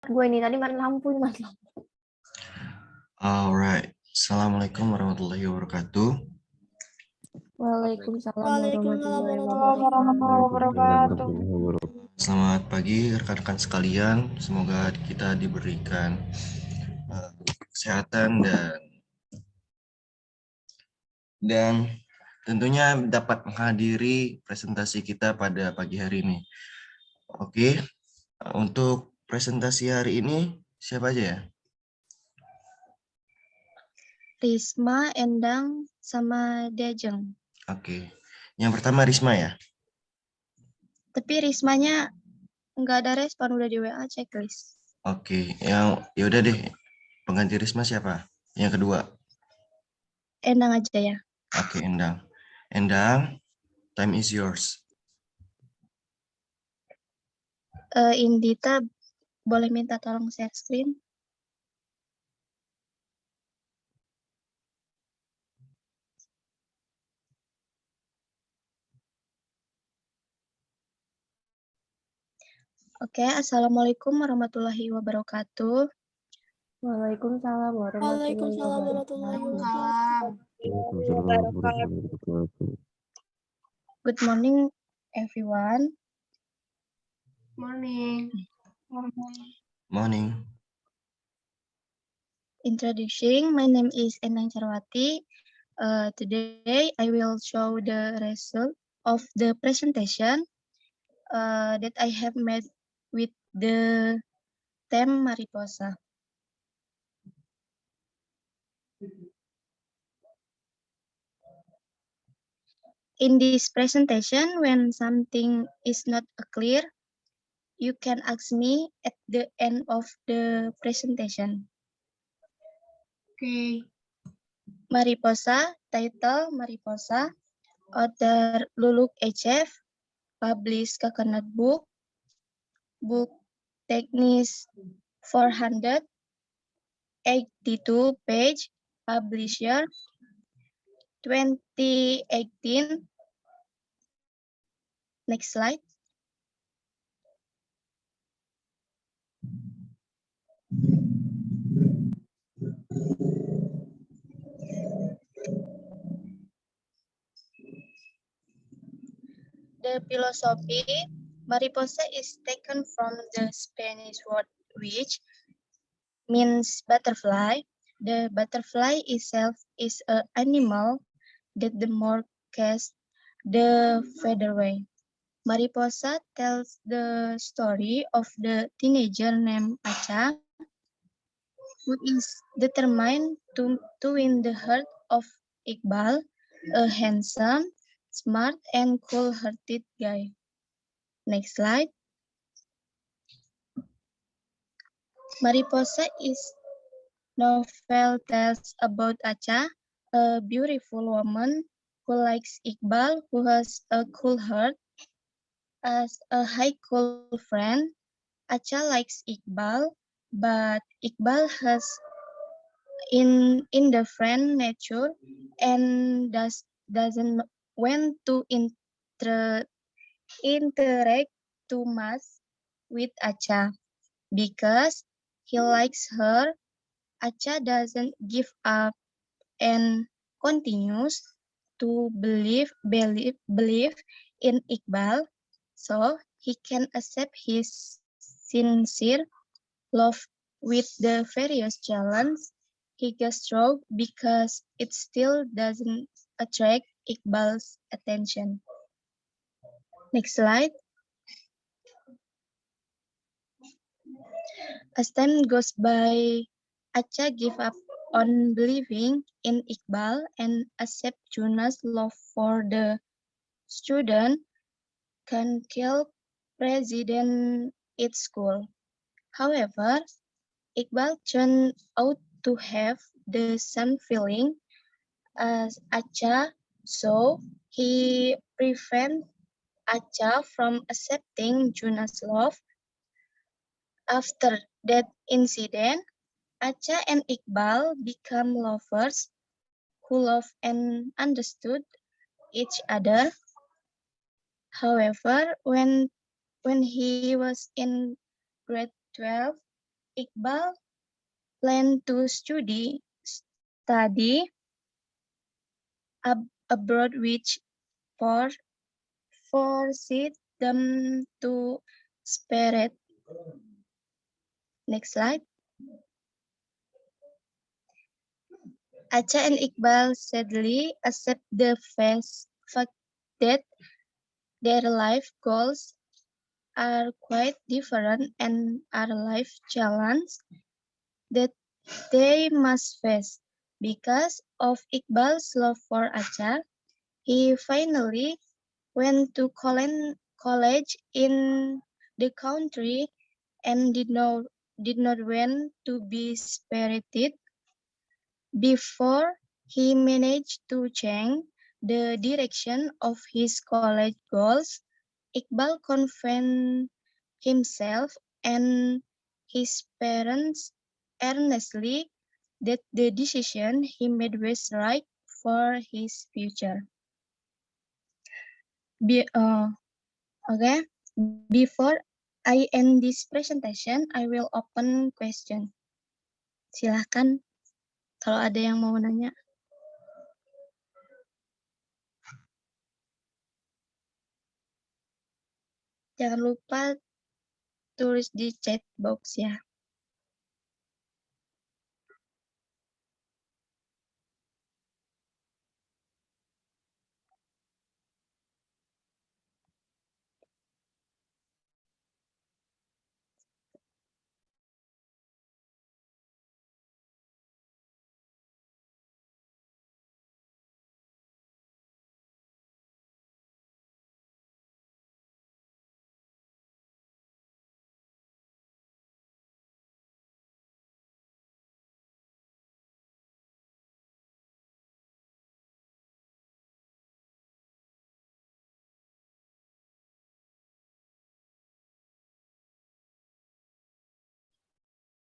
Gue ini tadi matiin lampu, Alright, Assalamualaikum warahmatullahi wabarakatuh. Waalaikumsalam Waalaikumsalam warahmatullahi wabarakatuh. Selamat pagi rekan-rekan sekalian. Semoga kita diberikan kesehatan dan tentunya dapat menghadiri presentasi kita pada pagi hari ini. Oke, untuk presentasi hari ini siapa aja ya? Risma, Endang, sama Dejeng. Oke, yang pertama Risma ya. Tapi Rismanya nggak ada respon, udah di WA checklist. Oke, ya udah deh. Pengganti Risma siapa? Yang kedua. Endang aja ya. Oke, Endang. Endang, time is yours. Indita, boleh minta tolong share screen? Oke, Assalamualaikum warahmatullahi wabarakatuh. Waalaikumsalam warahmatullahi wabarakatuh. Good morning, everyone. Morning. Introducing, my name is Endang Charwati. Today, I will show the result of the presentation that I have made with the theme Mariposa. In this presentation, when something is not clear, you can ask me at the end of the presentation. Okay. Mariposa, title Mariposa, author Luluk HF, published Coconut Book, book Techniques 482 page, publisher 2018. Next slide. The philosophy, mariposa is taken from the Spanish word which means butterfly. The butterfly itself is an animal that the more casts the featherway. Mariposa tells the story of the teenager named Acha, who is determined to win the heart of Iqbal, a handsome, smart, and cool-hearted guy. Next slide. Mariposa is novel tells about Acha, a beautiful woman who likes Iqbal, who has a cool heart. As a high cool friend, Acha likes Iqbal, but Iqbal has in the friend nature and doesn't want to interact too much with Acha because he likes her. Acha doesn't give up and continues to believe in Iqbal, so he can accept his sincere love with the various challenges he goes through because it still doesn't attract Iqbal's attention. Next slide. As time goes by, Acha gives up on believing in Iqbal and accept Juna's love for the student can kill president at school. However, Iqbal turned out to have the same feeling as Acha, so he prevents Acha from accepting Juna's love. After that incident, Acha and Iqbal become lovers who love and understood each other. However, when he was in grade 12, Iqbal planned to study abroad, which forced them to separate. Next slide. Acha and Iqbal sadly accept the fact that their life goals are quite different and are life challenges that they must face. Because of Iqbal's love for Acha, he finally went to college in the country and did not want to be spirited. Before he managed to change the direction of his college goals, Iqbal convinced himself and his parents earnestly that the decision he made was right for his future. Okay, before I end this presentation, I will open question. Silahkan kalau ada yang mau nanya. Jangan lupa tulis di chat box ya.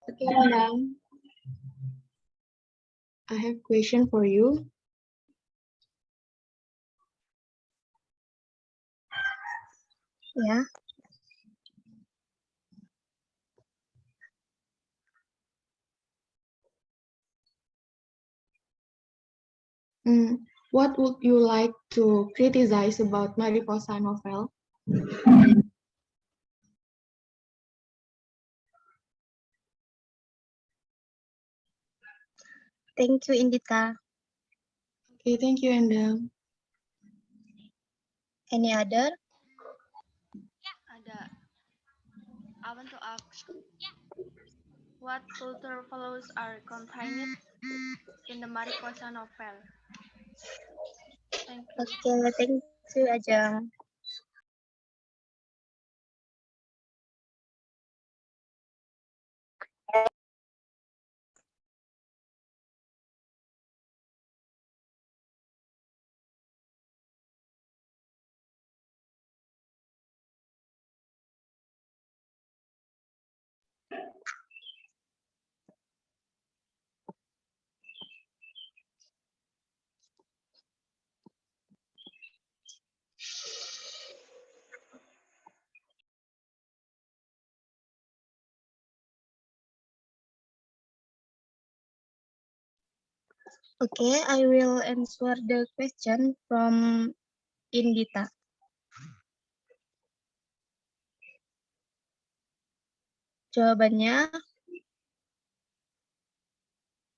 Okay, madam. I have question for you. Ya. What would you like to criticize about Mariposa novel? Thank you, Indita. Okay, thank you, Endang. Any other? Ada. I want to ask, what cultural values are contained in the Mariposa novel? Thank you. Okay, thank you, Ajeng. Okay, I will answer the question from Indita. Jawabannya,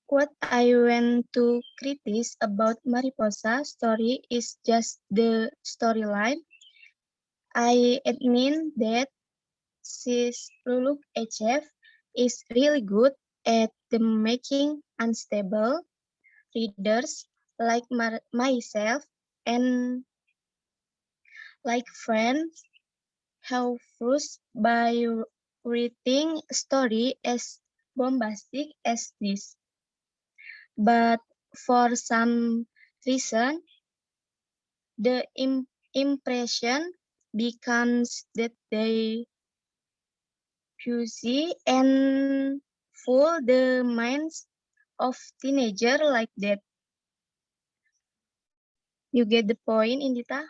what I want to criticize about Mariposa story is just the storyline. I admit that Sis Luluk HF is really good at the making unstable readers like myself and like friends have frustrated by reading a story as bombastic as this. But for some reason, the impression becomes that they fuzzy and fool the minds of teenager like that. You get the point, Indita?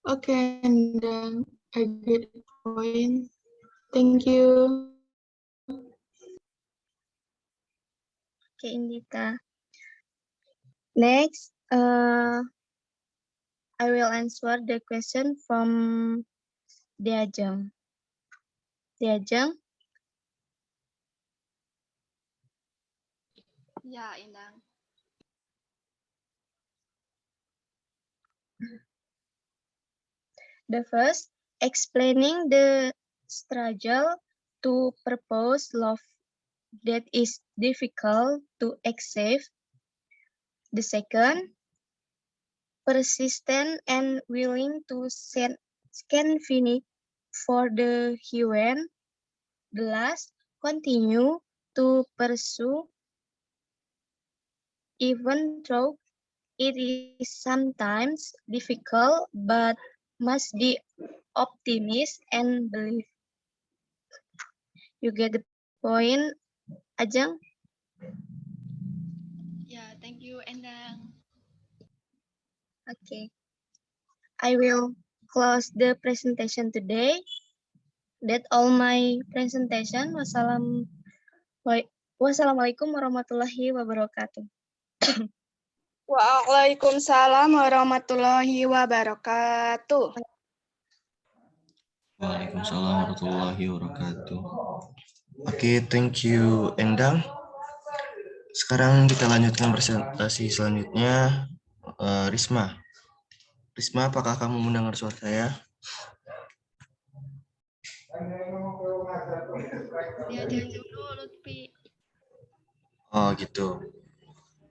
Okay, Endang. I get the point. Thank you. Okay, Indita. Next, I will answer the question from Diajeng. Diajeng, Ya, Indang. the first, explaining the struggle to propose love that is difficult to accept. The second, persistent and willing to scan finish for the human. The last, continue to pursue even though it is sometimes difficult, but must be optimist and believe. You get the point, Ajeng? Ya, thank you, Endang. Okay. I will close the presentation today. That's all my presentation. Wassalamualaikum warahmatullahi wabarakatuh. Waalaikumsalam warahmatullahi wabarakatuh. Waalaikumsalam warahmatullahi wabarakatuh. Oke, thank you Endang. Sekarang kita lanjutkan presentasi selanjutnya. Risma. Risma, apakah kamu mendengar suara saya? Diajeng dulu, Lutfi. Oh gitu.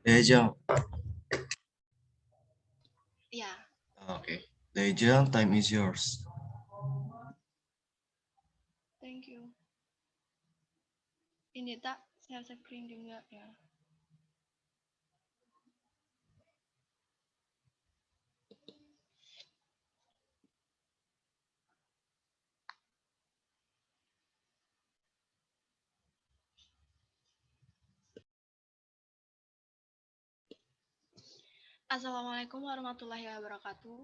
Diajeng. Ya, Oke. Diajeng, time is yours. thank you. Indita, share screen juga ya. Assalamualaikum warahmatullahi wabarakatuh.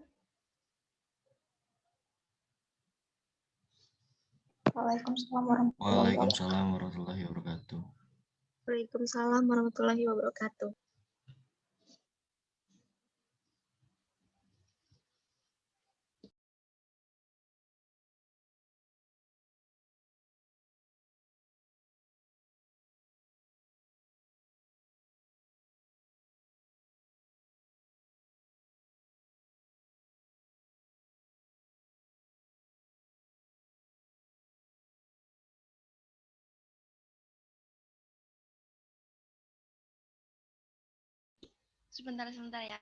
Waalaikumsalam Waalaikumsalam warahmatullahi warahmatullahi wabarakatuh. wabarakatuh. Waalaikumsalam warahmatullahi wabarakatuh. Sebentar ya.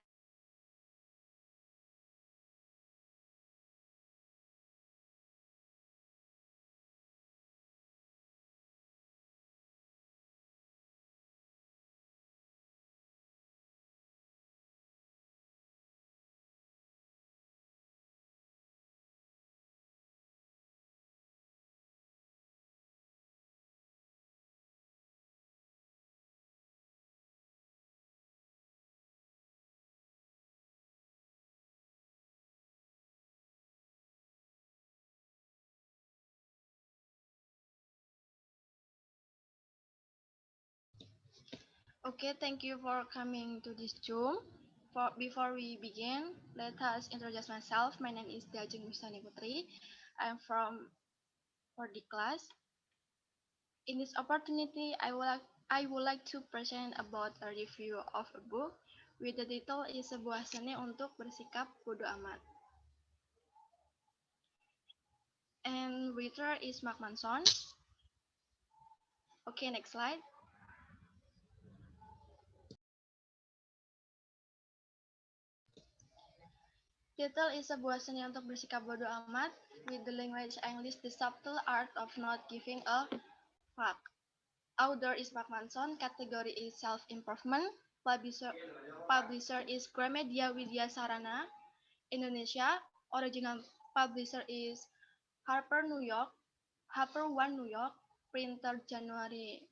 Okay, thank you for coming to this Zoom. Before we begin, let us introduce myself. My name is Diajeng Mustani Putri. I'm from 4D class. In this opportunity, I would like to present about a review of a book with the title is Sebuah Seni untuk Bersikap Bodo Amat. And writer is Mark Manson. Okay, next slide. Title is Sebuah Seni untuk Bersikap Bodo Amat, with the language English, the subtle art of not giving a fuck. Author is Mark Manson, category is self-improvement, publisher is Gramedia Widya Sarana, Indonesia, original publisher is Harper One New York, printer January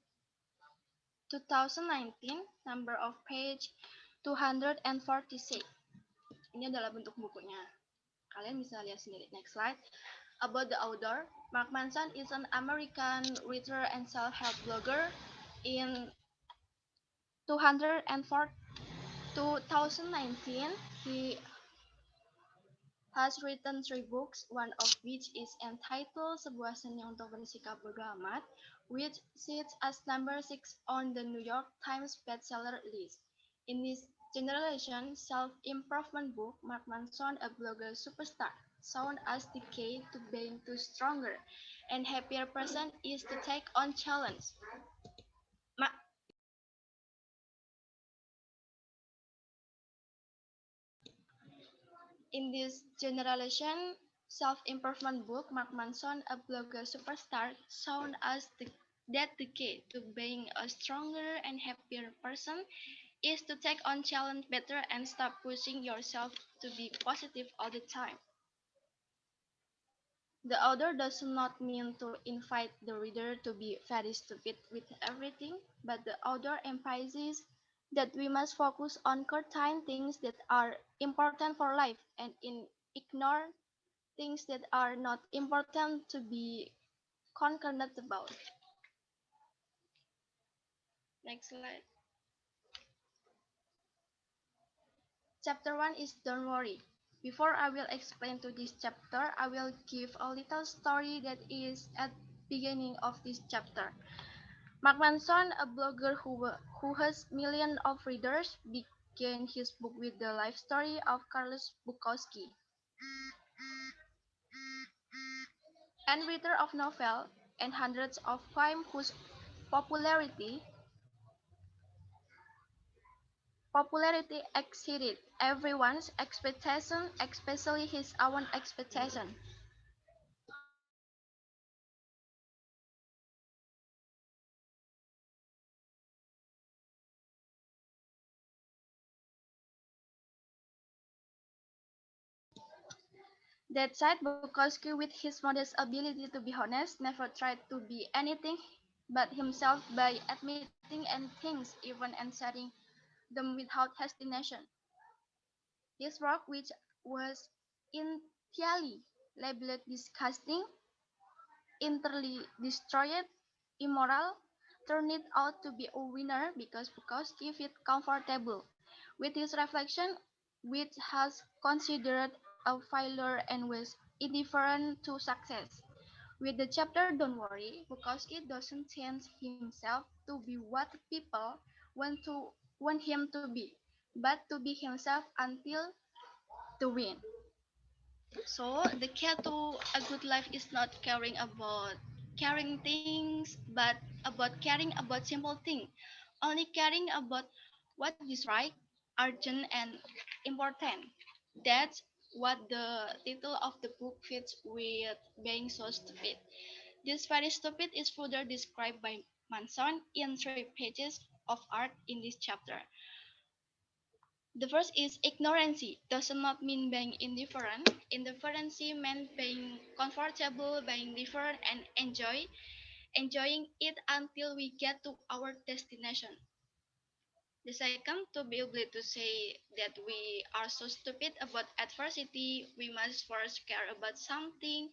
2019, number of page 246. Ini adalah bentuk bukunya. Kalian bisa lihat sendiri. Next slide. About the author, Mark Manson is an American writer and self-help blogger. In 2019, he has written 3 books, one of which is entitled Sebuah Seni untuk Bersikap Bodo Amat, which sits as number 6 on the New York Times bestseller list. In this generation self-improvement book, Mark Manson, a blogger superstar, sound as the key to being a stronger and happier person is to take on challenge. In this generation self-improvement book, Mark Manson, a blogger superstar, sound as that the key to being a stronger and happier person is to take on challenge better and stop pushing yourself to be positive all the time. The author does not mean to invite the reader to be very stupid with everything, but the author emphasizes that we must focus on certain things that are important for life and ignore things that are not important to be concerned about. Next slide. Chapter 1 is Don't Worry. Before I will explain to this chapter, I will give a little story that is at beginning of this chapter. Mark Manson, a blogger who has millions of readers, began his book with the life story of Charles Bukowski, and writer of novel and hundreds of poems whose popularity exceeded everyone's expectation, especially his own expectation. That said, Bukowski, with his modest ability to be honest, never tried to be anything but himself by admitting and things, even and setting them without hesitation. His work, which was initially labeled disgusting, entirely destroyed, immoral, turned out to be a winner because Bukowski felt comfortable with his reflection, which has considered a failure and was indifferent to success. With the chapter Don't Worry, Bukowski doesn't change himself to be what people want him to be, but to be himself until to win. So the key to a good life is not caring about caring things, but about caring about simple things. Only caring about what is right, urgent, and important. That's what the title of the book fits with being so stupid. This very stupid is further described by Manson in 3 pages of art in this chapter. The first is ignorancy does not mean being indifferent. Indifferency means being comfortable, being different, and enjoying it until we get to our destination. The second, to be able to say that we are so stupid about adversity, we must first care about something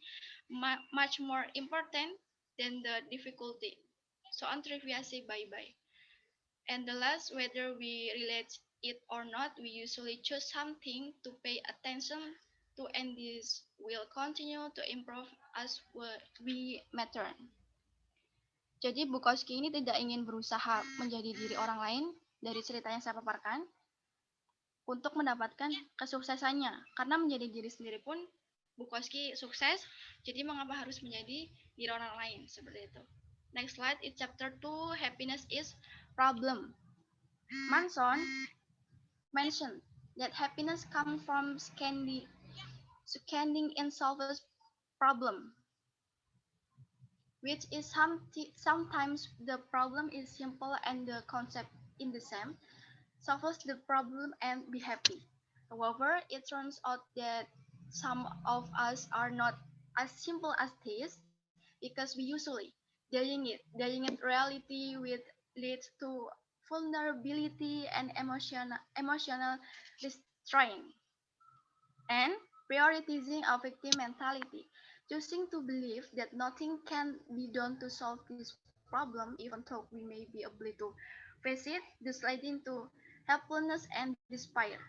much more important than the difficulty. So on trivia, say bye-bye. And the last, whether we relate it or not, we usually choose something to pay attention to, and this will continue to improve as we mature. Jadi Bukowski ini tidak ingin berusaha menjadi diri orang lain dari cerita yang saya paparkan untuk mendapatkan kesuksesannya. Karena menjadi diri sendiri pun Bukowski sukses, jadi mengapa harus menjadi diri orang lain seperti itu. Next slide is chapter 2, happiness is problem. Manson mentioned that happiness comes from scanning in solves problem, which is sometimes the problem is simple and the concept in the same. Solves the problem and be happy. However, it turns out that some of us are not as simple as this because we usually dealing it reality with leads to vulnerability and emotional restraint and prioritizing a victim mentality. choosing to believe that nothing can be done to solve this problem, even though we may be able to face it, this led into helplessness and despair.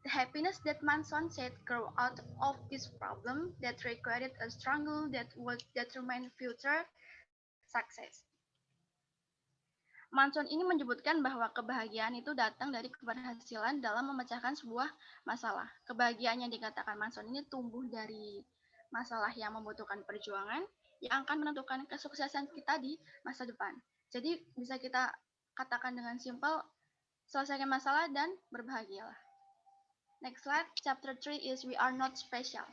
The happiness that Manson said grew out of this problem that required a struggle that would determine future success. Manson ini menyebutkan bahwa kebahagiaan itu datang dari keberhasilan dalam memecahkan sebuah masalah. Kebahagiaan yang dikatakan Manson ini tumbuh dari masalah yang membutuhkan perjuangan yang akan menentukan kesuksesan kita di masa depan. Jadi bisa kita katakan dengan simpel, selesaikan masalah dan berbahagialah. Next slide, chapter 3 is We Are Not Special.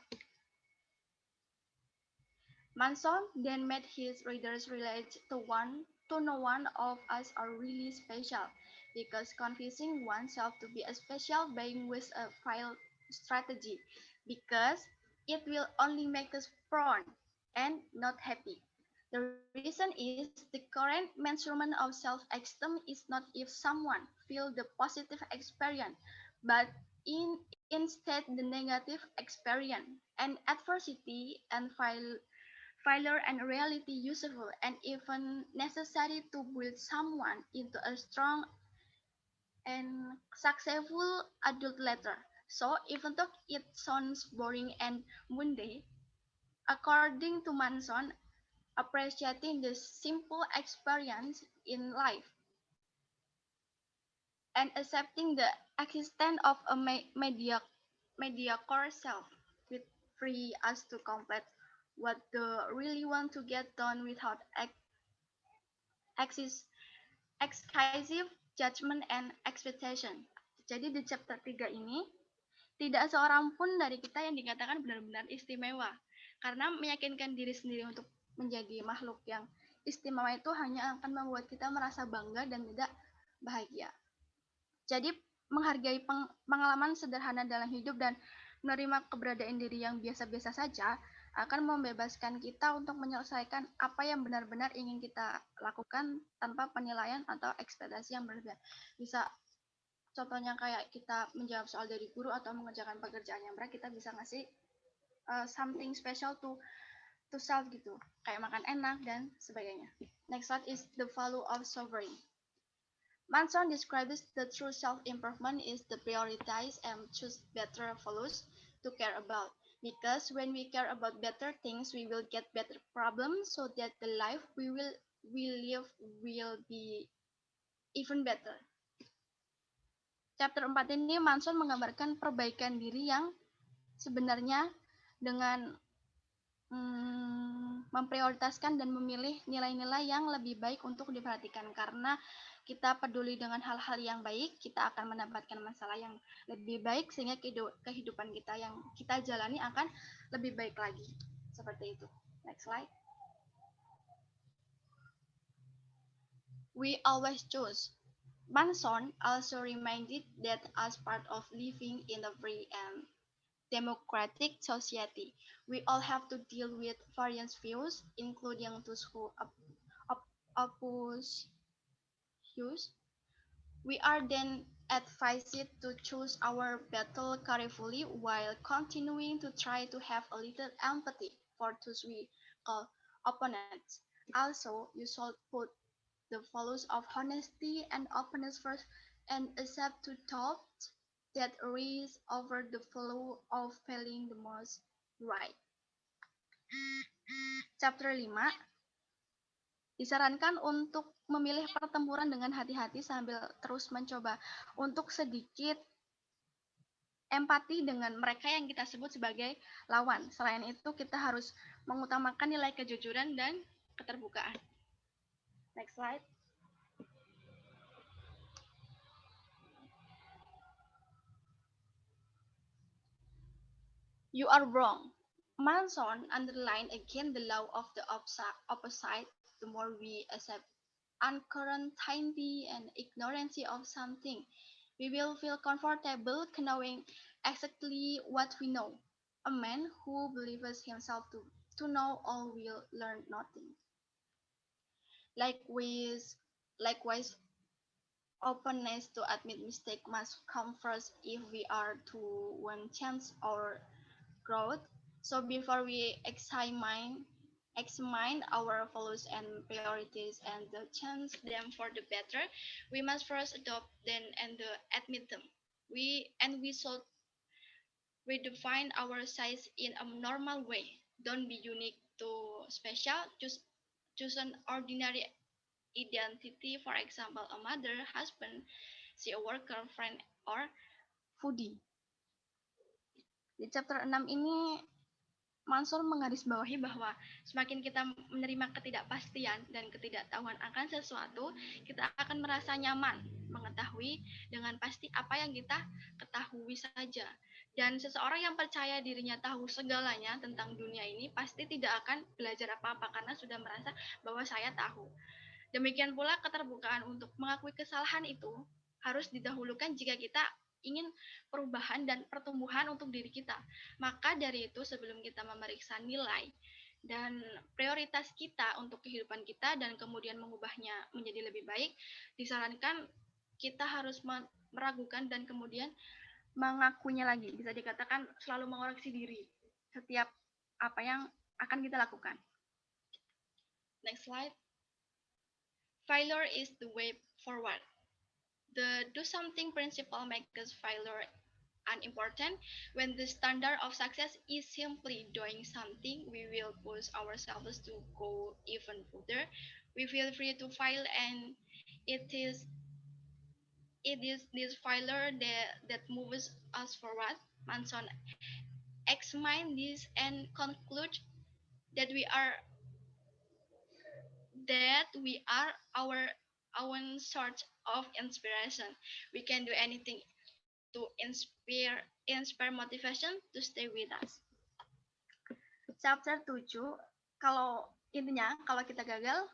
Manson then made his readers realize to no one of us are really special, because convincing oneself to be a special being was a failed strategy, because it will only make us frown and not happy. The reason is the current measurement of self-esteem is not if someone feels the positive experience, but instead the negative experience, and adversity and failure and reality useful and even necessary to build someone into a strong and successful adult later. So even though it sounds boring and mundane, according to Manson, appreciating the simple experience in life and accepting the existence of a mediocre self will free us to complete what they really want to get done without excessive judgment and expectation. Jadi di chapter 3 ini, tidak seorang pun dari kita yang dikatakan benar-benar istimewa. Karena meyakinkan diri sendiri untuk menjadi makhluk yang istimewa itu hanya akan membuat kita merasa bangga dan tidak bahagia. Jadi menghargai pengalaman sederhana dalam hidup dan menerima keberadaan diri yang biasa-biasa saja akan membebaskan kita untuk menyelesaikan apa yang benar-benar ingin kita lakukan tanpa penilaian atau ekspektasi yang berbeda. Bisa contohnya kayak kita menjawab soal dari guru atau mengerjakan pekerjaan yang berat, kita bisa ngasih something special to self gitu, kayak makan enak dan sebagainya. Next slide is the value of suffering. Manson describes the true self-improvement is to prioritize and choose better values to care about. Because when we care about better things, we will get better problems so that the life we live will be even better. Chapter 4 ini Manson menggambarkan perbaikan diri yang sebenarnya dengan memprioritaskan dan memilih nilai-nilai yang lebih baik untuk diperhatikan. Karena kita peduli dengan hal-hal yang baik, kita akan mendapatkan masalah yang lebih baik sehingga kehidupan kita yang kita jalani akan lebih baik lagi. Seperti itu. Next slide. We always choose. Manson also reminded that as part of living in a free and democratic society, we all have to deal with various views, including those who oppose views. We are then advised to choose our battle carefully while continuing to try to have a little empathy for those we call opponents. Also, you should put the values of honesty and openness first and accept to thought that rise over the value of feeling the most right. Chapter 5 disarankan untuk memilih pertempuran dengan hati-hati sambil terus mencoba untuk sedikit empati dengan mereka yang kita sebut sebagai lawan. Selain itu, kita harus mengutamakan nilai kejujuran dan keterbukaan. Next slide. You are wrong. Manson underlined again the law of the opposite. The more we accept uncertainty and ignorance of something, we will feel comfortable knowing exactly what we know. A man who believes himself to know all will learn nothing. Likewise, openness to admit mistake must come first if we are to want chance or growth. So before we examine our values and priorities and change them for the better, we must first adopt them and admit them. We should redefine our size in a normal way. Don't be unique to special. Choose an ordinary identity. For example, a mother, husband, see a worker, friend, or foodie. Di chapter 6 ini Mansur menggarisbawahi bahwa semakin kita menerima ketidakpastian dan ketidaktahuan akan sesuatu, kita akan merasa nyaman mengetahui dengan pasti apa yang kita ketahui saja. Dan seseorang yang percaya dirinya tahu segalanya tentang dunia ini pasti tidak akan belajar apa-apa karena sudah merasa bahwa saya tahu. Demikian pula keterbukaan untuk mengakui kesalahan itu harus didahulukan jika kita ingin perubahan dan pertumbuhan untuk diri kita. Maka dari itu sebelum kita memeriksa nilai dan prioritas kita untuk kehidupan kita dan kemudian mengubahnya menjadi lebih baik, disarankan kita harus meragukan dan kemudian mengakuinya lagi. Bisa dikatakan selalu mengoreksi diri setiap apa yang akan kita lakukan. Next slide. Failure is the way forward. The do something principle makes failure unimportant. When the standard of success is simply doing something, we will push ourselves to go even further. We feel free to fail, and it is this failure that moves us forward. Manson examine this and conclude that we are our own source of inspiration. We can do anything to inspire motivation to stay with us. Chapter 7, kalau intinya kalau kita gagal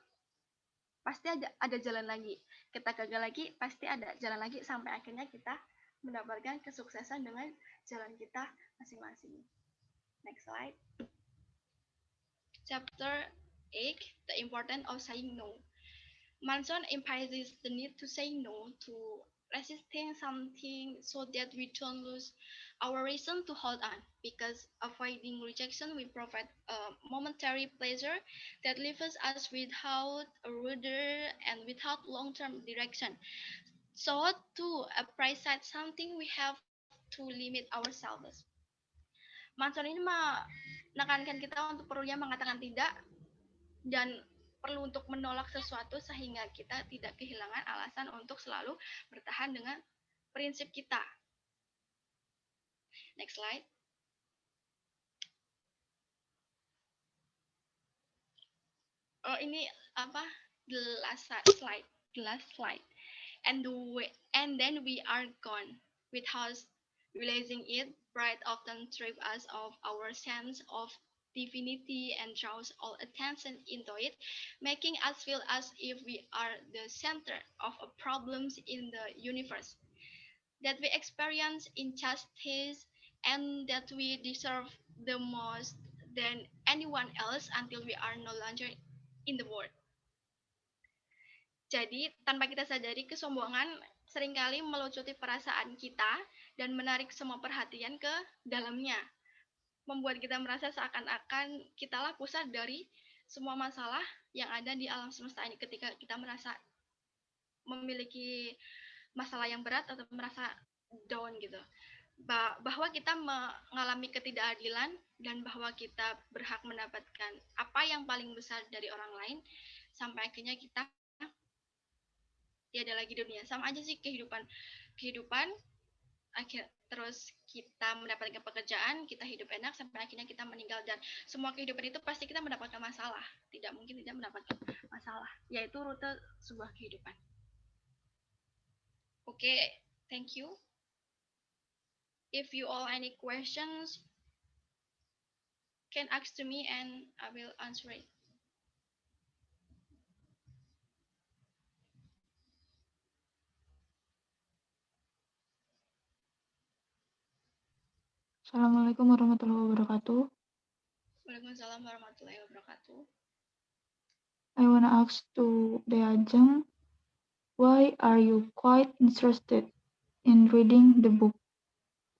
pasti ada jalan lagi. Kita gagal lagi pasti ada jalan lagi sampai akhirnya kita mendapatkan kesuksesan dengan jalan kita masing-masing. Next slide. Chapter 8, the importance of saying no. Manson emphasizes the need to say no to resisting something so that we don't lose our reason to hold on, because avoiding rejection will provide a momentary pleasure that leaves us without a rudder and without long-term direction. So to appreciate something, we have to limit ourselves. Manson ini menekankan kita untuk perlunya mengatakan tidak dan perlu untuk menolak sesuatu sehingga kita tidak kehilangan alasan untuk selalu bertahan dengan prinsip kita. Next slide. Oh, ini apa? The last slide. And then we are gone without realizing it. Pride often strips us of our sense of divinity and draws all attention into it, making us feel as if we are the center of problems in the universe, that we experience injustice, and that we deserve the most than anyone else until we are no longer in the world. Jadi, tanpa kita sadari, kesombongan seringkali melucuti perasaan kita dan menarik semua perhatian ke dalamnya. Membuat kita merasa seakan-akan kitalah pusat dari semua masalah yang ada di alam semesta ini ketika kita merasa memiliki masalah yang berat atau merasa down gitu. Bahwa kita mengalami ketidakadilan dan bahwa kita berhak mendapatkan apa yang paling besar dari orang lain sampai akhirnya kita tiada lagi dunia. Sama aja sih kehidupan terus kita mendapatkan pekerjaan, kita hidup enak sampai akhirnya kita meninggal, dan semua kehidupan itu pasti kita mendapatkan masalah. Tidak mungkin tidak mendapatkan masalah, yaitu rute sebuah kehidupan. Okay, thank you. If you all any questions, can ask to me and I will answer it. Assalamualaikum warahmatullahi wabarakatuh. Waalaikumsalam warahmatullahi wabarakatuh. I want to ask to Deajeng, why are you quite interested in reading the book?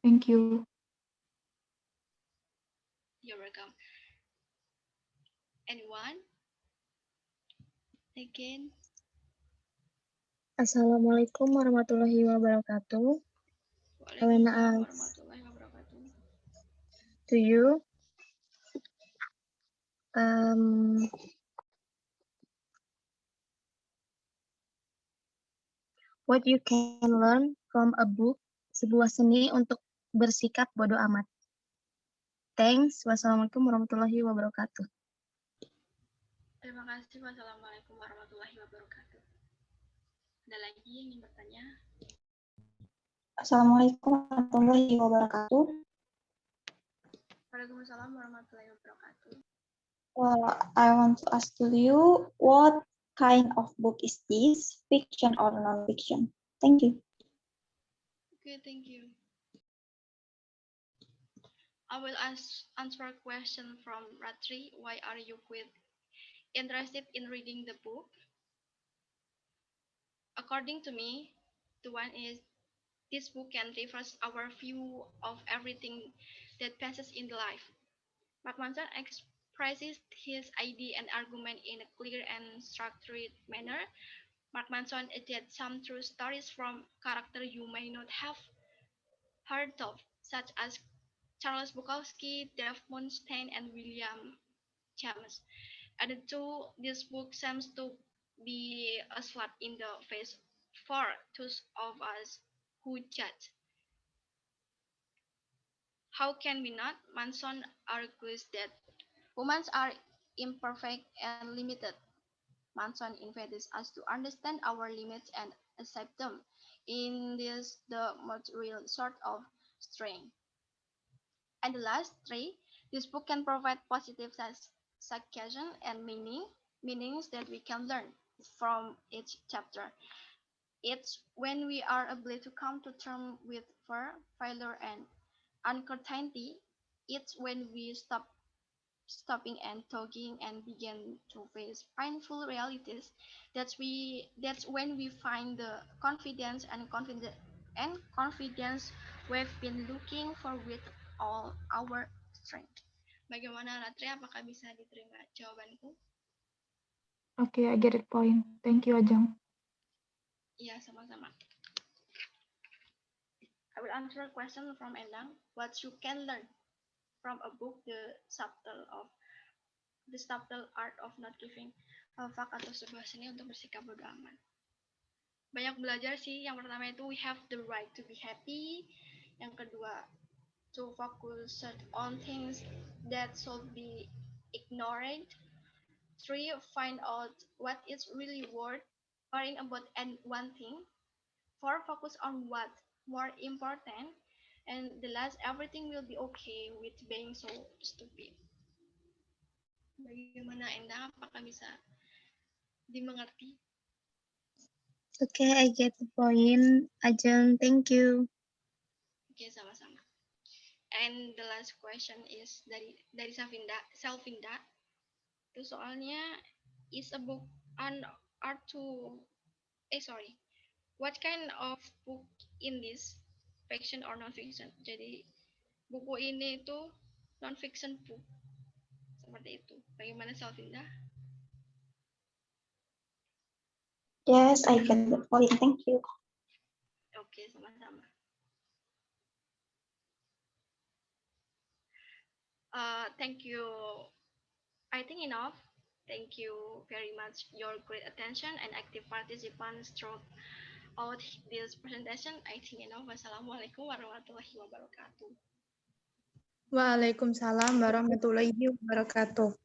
Thank you. You're welcome. Anyone? Again. Assalamualaikum warahmatullahi wabarakatuh. Waalaikumsalam warahmatullahi wabarakatuh. To you, what you can learn from a book, sebuah seni untuk bersikap bodoh amat. Thanks. Wassalamualaikum warahmatullahi wabarakatuh. Terima kasih. Wassalamualaikum warahmatullahi wabarakatuh. Ada lagi yang ingin bertanya? Assalamualaikum warahmatullahi wabarakatuh. Waalaikumsalam warahmatullahi wabarakatuh. Well, I want to ask you, what kind of book is this? Fiction or non-fiction? Thank you. Okay, thank you. I will answer a question from Ratri. Why are you quite interested in reading the book? According to me, the one is this book can reverse our view of everything that passes in life. Mark Manson expresses his idea and argument in a clear and structured manner. Mark Manson added some true stories from characters you may not have heard of, such as Charles Bukowski, Dave Mustaine, and William James. Added to this book seems to be a slap in the face for those of us who judge. How can we not? Manson argues that humans are imperfect and limited. Manson invites us to understand our limits and accept them. In this, the most real sort of strength. And the last three, this book can provide positive suggestion and meanings that we can learn from each chapter. It's when we are able to come to terms with fear, failure, and uncertainty. It's when we stopping and talking and begin to face painful realities. That's when we find the confidence we've been looking for with all our strength. Bagaimana Ratri? Apakah bisa diterima jawabanku? Okay, I get it point. Thank you, Ajeng. Iya, sama-sama. I will answer a question from Endang. What you can learn from a book, the subtle art of not giving a fuck, atau sebuah seni untuk bersikap bodo amat. Banyak belajar sih. Yang pertama itu we have the right to be happy. Yang kedua, to focus on things that should be ignored. 3, find out what is really worth worrying about and one thing. 4, focus on what more important. And the last, everything will be okay with being so stupid. Bagaimana Endang? Apakah bisa dimengerti? Okay, I get the point. Ajeng, thank you. Oke, sama-sama. And the last question is dari Selvinda. Itu soalnya is a book an art to what kind of book in this, fiction or non-fiction? Jadi buku ini itu non-fiction book. Seperti itu. Bagaimana Selvinda? Yes, I get the point. Thank you. Oke, sama-sama. Thank you. I think enough. Thank you very much your great attention and active participants throughout this presentation. I think enough. Wassalamualaikum warahmatullahi wabarakatuh. Waalaikumsalam warahmatullahi wabarakatuh.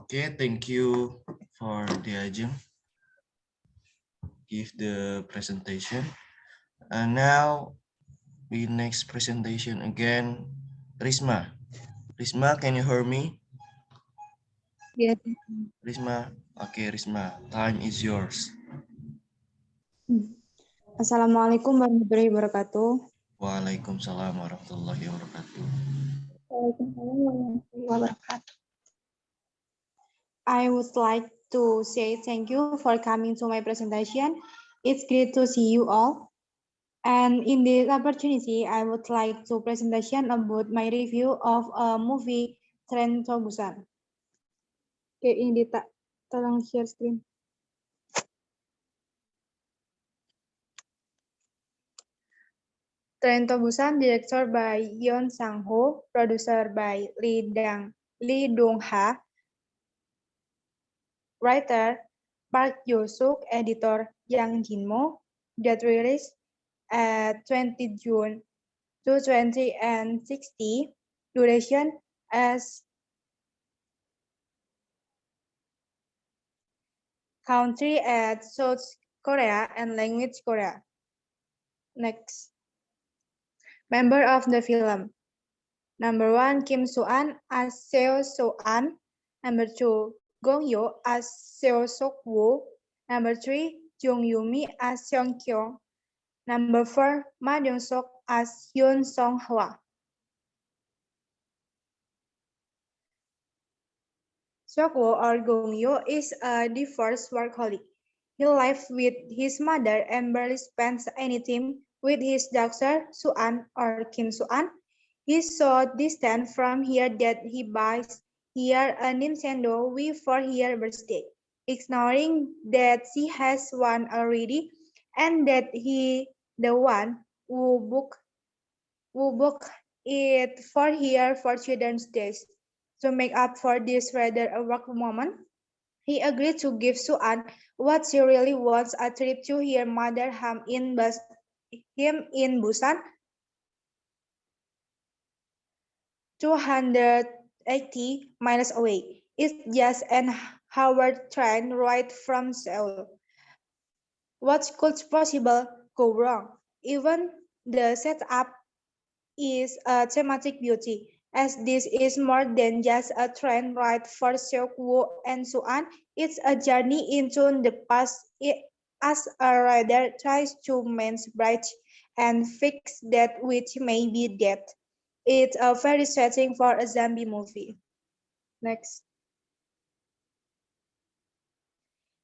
Okay, thank you for the Ajeng. Give the presentation. And now we next presentation again, Risma. Risma, can you hear me? Yes. Risma, okay, Risma, time is yours. Assalamualaikum warahmatullahi wabarakatuh. Waalaikumsalam warahmatullahi wabarakatuh. Waalaikumsalam warahmatullahi wabarakatuh. I would like to say thank you for coming to my presentation. It's great to see you all. And in this opportunity, I would like to presentation about my review of a movie Train to Busan. Oke, ini tolong share screen. Train to Busan, directed by Yeon Sang-ho, produced by Lee Dong-ha, writer Park Yo-suk, editor Yang Jin-mo, that released at 20 June 2060, duration as country at South Korea and language Korea. Next. Member of the film. Number 1, Kim Soo-an as Seo So-an. Number 2, Gong Yoo as Seo Sok-woo. Number 3, Jung Yoo-mi as Seong Kyung. Number 4, Ma Dong-sok as Yoon Song-hwa. Sok-woo or Gong Yoo is a divorced workaholic. He lives with his mother and barely spends any time with his daughter Soo-an or Kim Soo-an. He's so distant from her that he buys her a Nintendo Wii for her birthday, ignoring that she has one already and that he the one who booked it for her for Children's Day. To make up for this rather awkward moment, he agreed to give Soo-an what she really wants, a trip to her mother home in Busan, 280 miles away. It's just an hour train ride from Seoul. What could possibly go wrong? Even the setup is a thematic beauty, as this is more than just a train ride for Seok-woo and Soo-an. It's a journey into the past as a rider tries to mend bridge and fix that which may be dead. It's a very setting for a zombie movie. Next.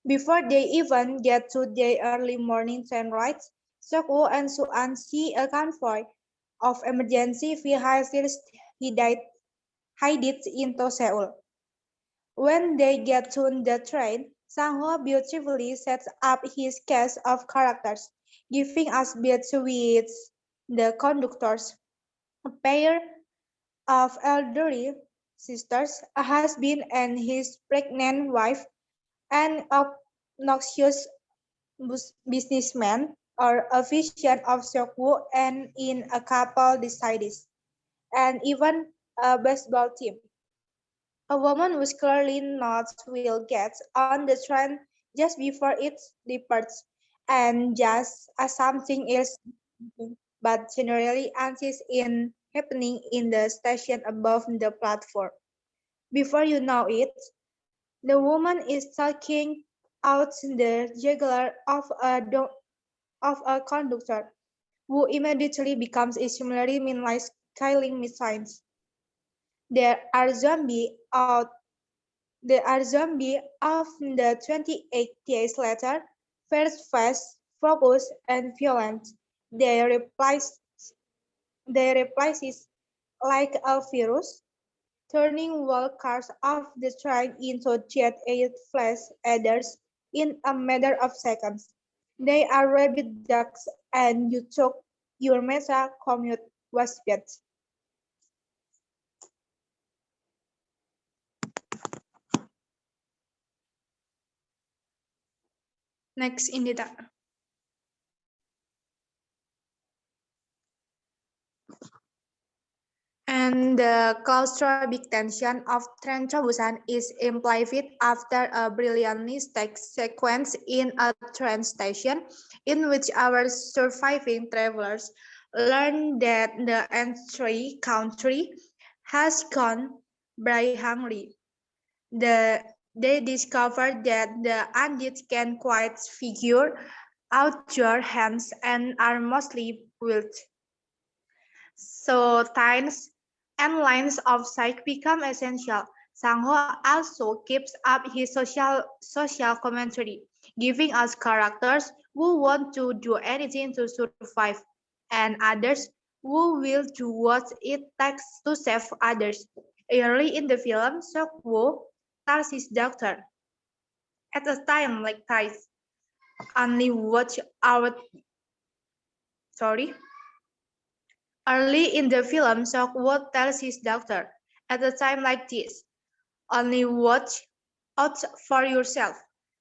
Before they even get to their early morning train rides, Seok-woo and Soo-an see a convoy of emergency vehicles headed into Seoul. When they get to the train, Sang-ho beautifully sets up his cast of characters, giving us beats with the conductors, a pair of elderly sisters, a husband and his pregnant wife, an obnoxious businessman, or a vision of Seok-woo and in a couple decides, and even a baseball team. A woman who clearly not will get on the train just before it departs, and just as something is, but generally antes in happening in the station above the platform. Before you know it, the woman is talking out the jugular of a conductor, who immediately becomes a similarly mean-like killing machines. There are zombies of the 28 days later, first fast, focused, and violent. Their replies is like a virus, turning whole cars off the train into jet flash adders in a matter of seconds. They are rabid dogs, and you took your meta commute was bad. Next, Indita. And the claustrophobic tension of Train to Busan is amplified after a brilliantly staged sequence in a train station, in which our surviving travelers learn that the entry country has gone very hungry. They discover that the undead can quite figure out your hands and are mostly wild. So times and lines of sight become essential. Sang-ho also keeps up his social commentary, giving us characters who want to do anything to survive, and others who will do what it takes to save others. Early in the film, Seok-woo tells his daughter, "At a time like this, only watch our..." Sorry. Early in the film, Seok-woo tells his daughter, "At a time like this, only watch out for yourself."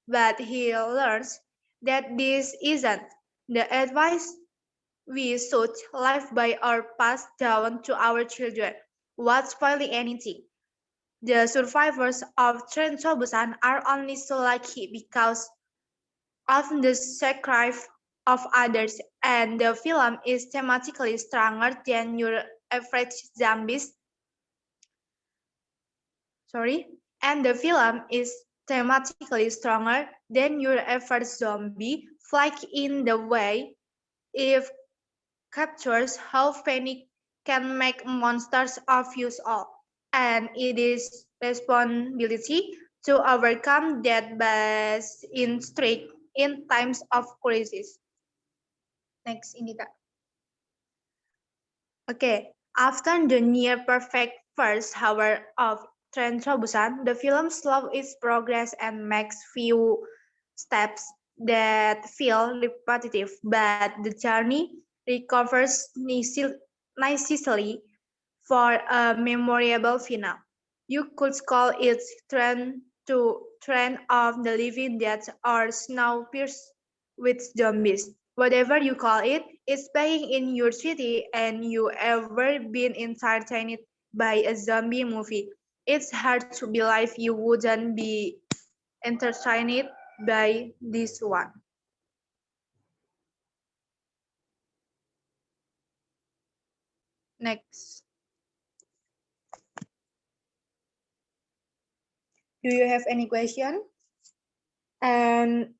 But he learns that this isn't the advice we should live by or pass down to our children. What's spoiling anything? The survivors of Train to Busan are only so lucky because of the sacrifice of others, and the film is thematically stronger than your average zombies. And the film is thematically stronger than your average zombie flick in the way it captures how panic can make monsters of us all, and it is responsibility to overcome that best instinct in times of crisis. Next, Indita. Okay, after the near-perfect first hour of Train to Busan, the film slows its progress and makes few steps that feel repetitive, but the journey recovers nicely for a memorable final. You could call it Train of the Living Dead or Snowpiercer with zombies. Whatever you call it, it's playing in your city and you ever been entertained by a zombie movie. It's hard to believe you wouldn't be entertained by this one. Next. Do you have any question? And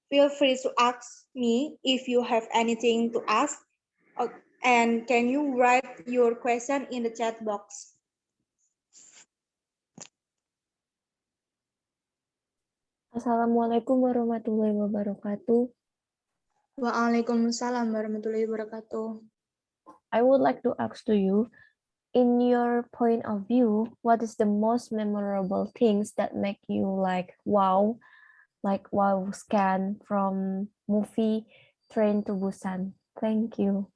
feel free to ask me if you have anything to ask. And can you write your question in the chat box? Assalamualaikum warahmatullahi wabarakatuh. Waalaikumsalam warahmatullahi wabarakatuh. I would like to ask to you, in your point of view, what is the most memorable things that make you like wow scan from movie Train to Busan? Thank you.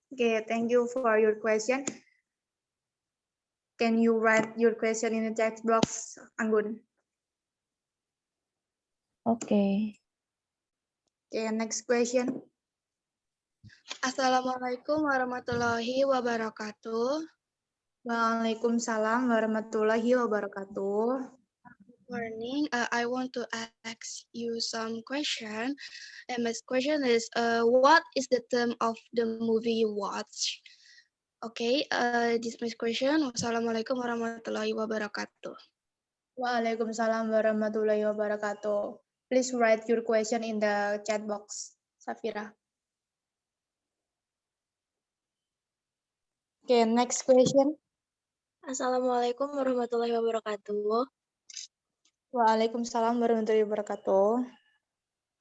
Okay, thank you for your question. Can you write your question in the text box, Anggun? Okay. Okay, next question. Assalamualaikum warahmatullahi wabarakatuh. Waalaikumsalam warahmatullahi wabarakatuh. Morning. I want to ask you some question. And my question is, what is the theme of the movie you watch? Okay, this is my question. Wassalamualaikum warahmatullahi wabarakatuh. Waalaikumsalam warahmatullahi wabarakatuh. Please write your question in the chat box, Safira. Okay, next question. Assalamualaikum warahmatullahi wabarakatuh. Waalaikumsalam warahmatullahi wabarakatuh.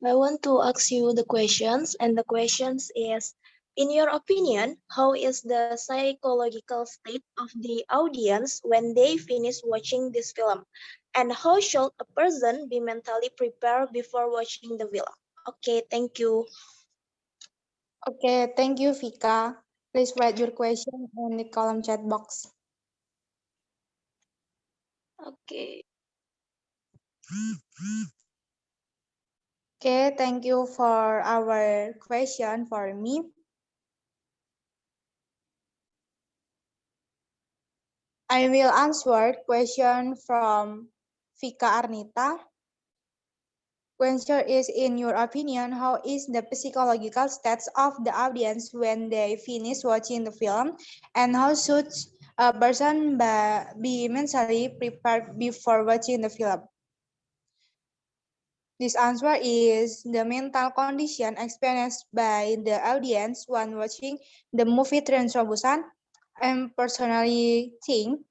I want to ask you the questions, and the questions is, in your opinion, how is the psychological state of the audience when they finish watching this film? And how should a person be mentally prepared before watching the film? Okay, thank you. Okay, thank you, Vika. Please write your question in the column chat box. Okay. Okay, thank you for our question for me. I will answer question from Vika Arnita. Question is, in your opinion, how is the psychological state of the audience when they finish watching the film? And how should a person be mentally prepared before watching the film? This answer is the mental condition experienced by the audience when watching the movie Train to Busan. I personally think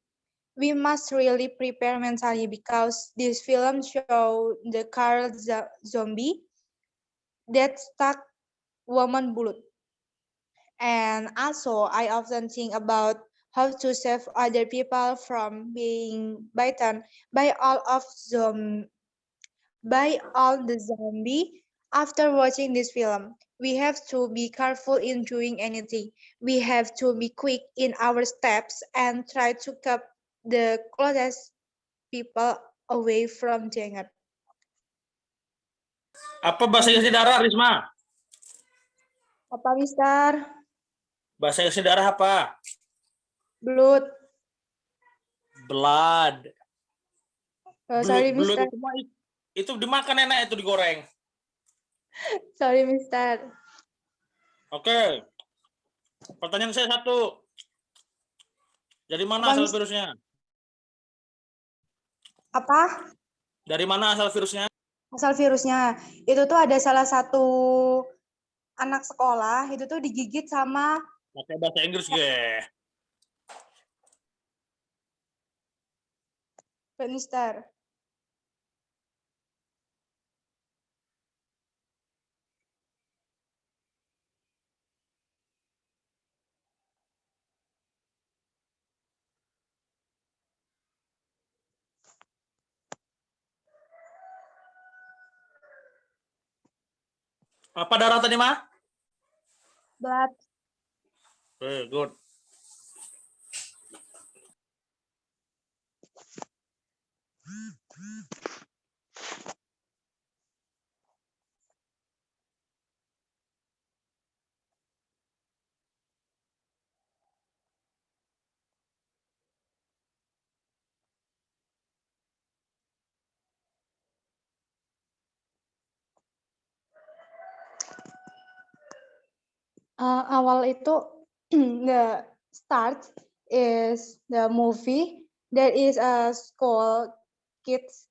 we must really prepare mentally because this film show the car zombie that stuck woman bullet. And also, I often think about how to save other people from being bitten by all the zombie. After watching this film, we have to be careful in doing anything. We have to be quick in our steps and try to keep the closest people away from danger. Apa bahasa isi darah, Risma? Apa, Mister? Bahasa isi darah apa? Blood. Blood. Sorry, Blood Mister. itu dimakan enak, itu digoreng. Sorry, Mister. Oke. Pertanyaan saya satu. Dari mana asal virusnya? Apa? Dari mana asal virusnya? Asal virusnya. Itu tuh ada salah satu anak sekolah, itu tuh digigit sama... Pakai bahasa Inggris, ge. Mister. Apa darah tadi, Ma? Blood. Good. Awal itu the start is the movie. There is a school kids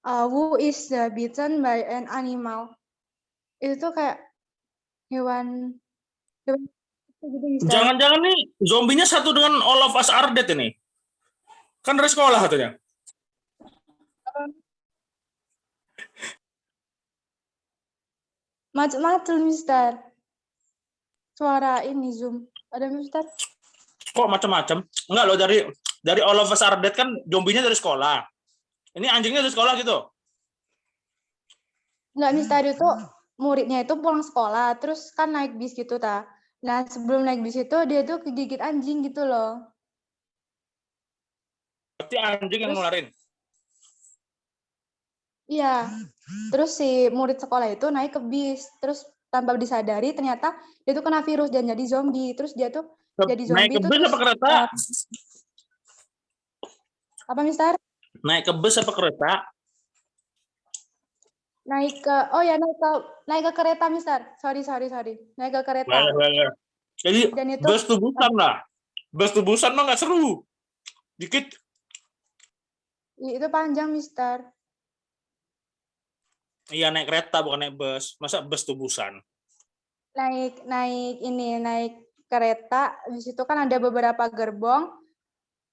who is bitten by an animal. Itu tuh kayak hewan gitu, Mister. Jangan-jangan nih zombinya satu dengan All of Us Are Dead ini. Kan dari sekolah katanya. Macam-macam, Mister. Suara ini Zoom. Ada, Mister? Kok macam-macam? Enggak loh, dari All of Us Are Dead kan zombinya dari sekolah. Ini anjingnya dari sekolah gitu. Enggak, Mister, itu muridnya itu pulang sekolah, terus kan naik bis gitu, ta. Nah, sebelum naik bis itu dia tuh kegigit anjing gitu loh. Berarti anjing yang nularin. Iya. Terus si murid sekolah itu naik ke bis, terus tanpa disadari ternyata dia tuh kena virus dan jadi zombie. Terus dia tuh jadi zombie Naik ke itu bus terus apa kereta? apa, Mister? Naik ke bus apa kereta? Naik ke kereta, Mister. Sorry. Naik ke kereta. Boleh. Jadi Dan itu bus tubusan lah. Bus tubusan mah nggak seru. Dikit. itu panjang, Mister. Iya, naik kereta bukan naik bus. Masa bus tubusan? Naik kereta, di situ kan ada beberapa gerbong.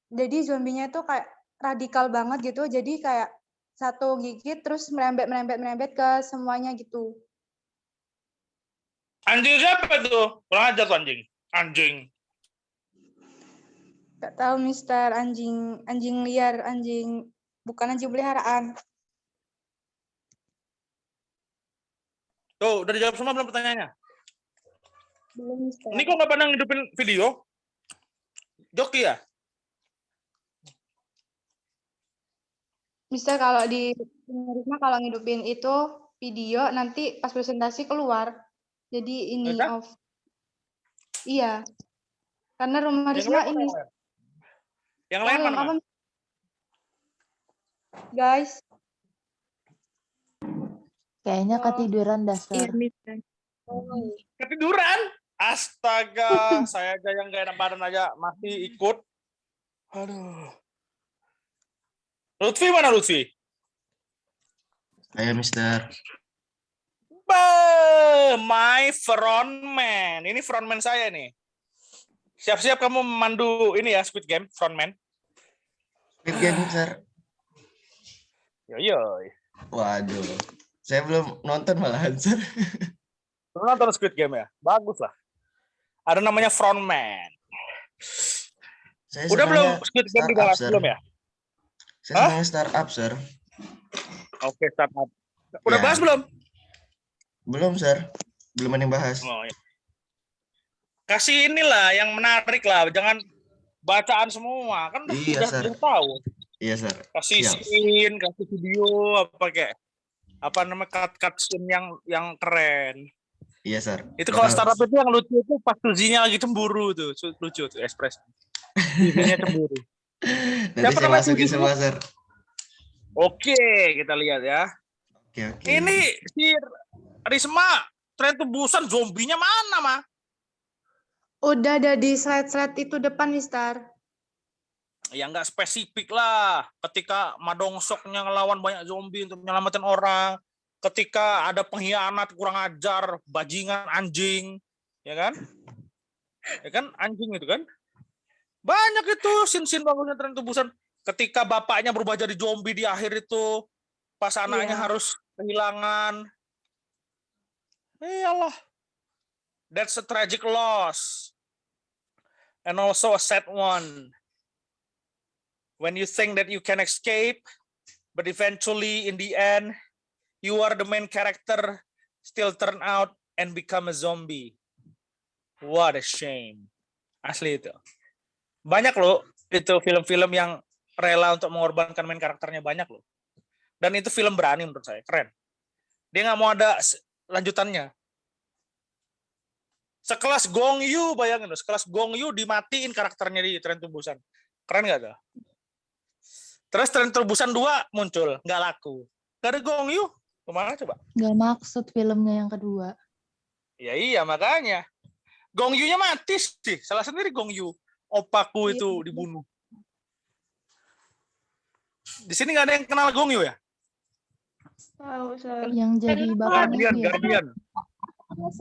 Jadi zombinya tuh kayak radikal banget gitu. Jadi kayak satu gigit terus merembet ke semuanya gitu. Anjing siapa tuh? Kurang ajar tuh anjing. Anjing. Gak tahu, Mister. Anjing liar, bukan anjing peliharaan. Tuh, udah dijawab semua belum pertanyaannya? Belum, Mister. Ini kok nggak pernah ngidupin video? Joki ya? Mister, kalau di Risma kalau ngidupin itu video nanti pas presentasi keluar. Jadi ini Masa? off. Iya. Karena rumah Yang Risma lain ini. mana? Yang lain mana? Apa, guys? Kayaknya ketiduran dasar. Ketiduran? Astaga, saya aja yang gak enak badan aja masih ikut. Aduh. Lutfi mana Lutfi? Saya Mister. My frontman. Ini frontman saya nih. Siap-siap kamu memandu ini ya, Squid Game, frontman. Squid Game, Sir. Yo. Waduh. Saya belum nonton malahan, Sir. Belum nonton Squid Game ya? Bagus lah. Ada namanya frontman. Saya Udah belum sukanya Squid Game startup, dibahas Sir. belum ya? Saya sukanya startup, Sir. Oke, startup. Udah Ya. bahas belum? Belum, Sir. Belum ada yang bahas. Oh, ya. Kasih inilah yang menarik lah, jangan bacaan semua. Kan Iya, udah Sir. tahu. Iya, Sir. Kasih Siap. scene, kasih video apa kayak apa namanya cut scene yang keren. Iya, Sir. Itu kalau Bakal- startup itu yang lucu itu pas Suzinya lagi cemburu tuh, lucu tuh ekspresi. Suzinya cemburu. Nanti Siapa saya namanya masukin Suzy? semua, Sir. Oke, kita lihat ya. Oke. Ini si Risma, tren tebusan zombinya mana, mah? Udah ada di slide-slide itu depan, Mister. Ya nggak spesifik lah. Ketika Madongsoknya ngelawan banyak zombie untuk menyelamatkan orang, ketika ada pengkhianat kurang ajar, bajingan anjing, ya kan? Ya kan anjing itu kan? Banyak itu scene-scene bagusnya tren tebusan. Ketika bapaknya berubah jadi zombie di akhir itu, pas anaknya Iya. harus kehilangan. Iyalah. That's a tragic loss. And also a sad one. When you think that you can escape, but eventually in the end, you are the main character, still turn out and become a zombie. What a shame. Asli itu. Banyak loh itu film-film yang rela untuk mengorbankan main karakternya, banyak loh. Dan itu film berani menurut saya, keren. Dia nggak mau ada lanjutannya. Sekelas Gong Yoo, bayangin loh, sekelas Gong Yoo dimatiin karakternya di Tren Tebusan. Keren nggak tuh? Terus Tren Tebusan 2 muncul, nggak laku. Gak ada Gong Yoo, kemana coba? Gak maksud filmnya yang kedua. Ya iya, makanya. Gong Yoo-nya mati sih, salah sendiri Gong Yoo. Opaku itu dibunuh. Di sini nggak ada yang kenal Gong Yoo ya? Tahu, Sir. Yang jadi bapaknya Guardian. dia.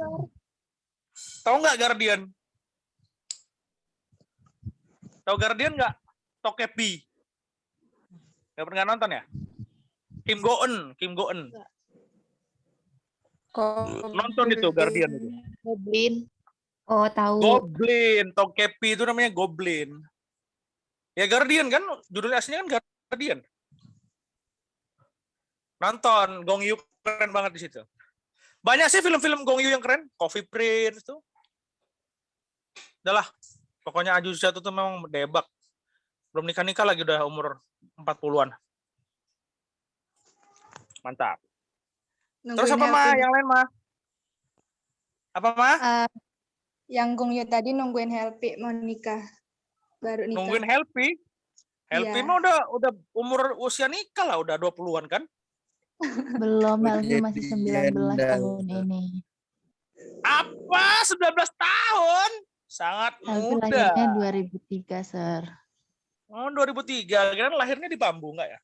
Tahu nggak Guardian? Tahu Guardian nggak? Tokepi. Nggak pernah nonton ya? Kim Go Eun. Nonton itu Guardian itu. Goblin. Oh, tahu. Goblin, Tokepi itu namanya Goblin. Ya Guardian kan, judul aslinya kan Guardian. Nonton, Gong Yoo keren banget di situ. Banyak sih film-film Gong Yoo yang keren, Coffee Prince tuh. Udahlah, pokoknya Aju Satu tuh memang debak. Belum nikah-nikah lagi udah umur 40-an. Mantap. Terus apa mah yang lain mah? Apa mah? Yang Gong Yoo tadi nungguin Helpi mau nikah. Baru nikah. Nungguin Helpi. Helpi Iya. mah udah umur usia nikah lah, udah 20-an kan? Belum, Helmi masih Kejadian 19 dah. tahun ini. Apa? 19 tahun? Sangat Helmi muda. lahirnya 2003, Sir. Oh, 2003. Kira lahirnya di Bambu enggak ya?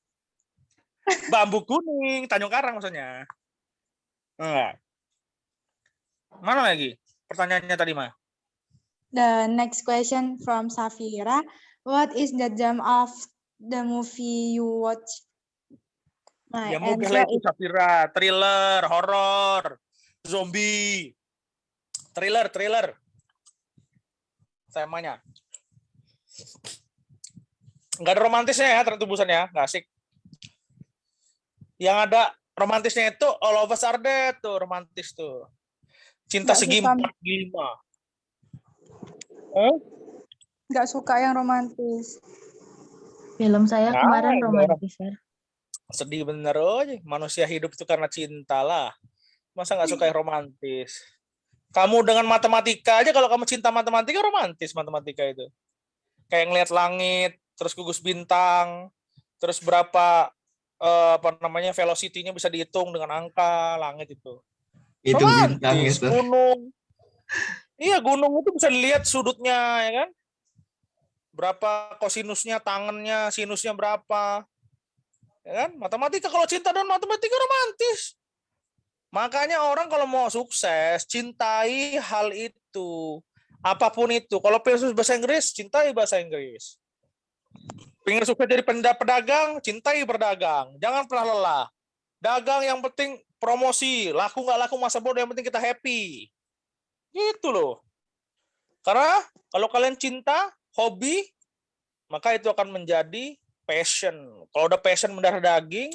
Bambu Kuning, Tanjung Karang maksudnya. Enggak. Mana lagi? Pertanyaannya tadi mah. The next question from Safira. What is the genre of the movie you watch? My Ya mungkin answer itu is Safira, thriller, horor, zombie. Thriller. Temanya. Enggak ada romantisnya ya, Tren Tebusan ya, enggak asik. Yang ada romantisnya itu All of Us Are Dead tuh, romantis tuh. Cinta Nggak segi suka. 45. nggak suka yang romantis. Film saya Nah, kemarin iya. romantis, Sir. Sedih bener aja. Manusia hidup itu karena cinta lah. Masa nggak suka yang romantis? Kamu dengan matematika aja, kalau kamu cinta matematika, romantis matematika itu. Kayak ngeliat langit, terus gugus bintang, terus berapa velocity-nya bisa dihitung dengan angka langit itu. Itu bintang Romantis. itu. Gunung. Iya, gunung itu bisa dilihat sudutnya, ya kan? Berapa kosinusnya, tangennya, sinusnya berapa. Ya kan? Matematika, kalau cinta dan matematika romantis. Makanya orang kalau mau sukses, cintai hal itu. Apapun itu. Kalau pengen bahasa Inggris, cintai bahasa Inggris. Pengen sukses jadi pedagang, cintai berdagang. Jangan pernah lelah. Dagang yang penting promosi. Laku nggak laku masa bodoh, yang penting kita happy. Gitu loh. Karena kalau kalian cinta, hobi, maka itu akan menjadi passion. Kalau udah passion mendarah daging,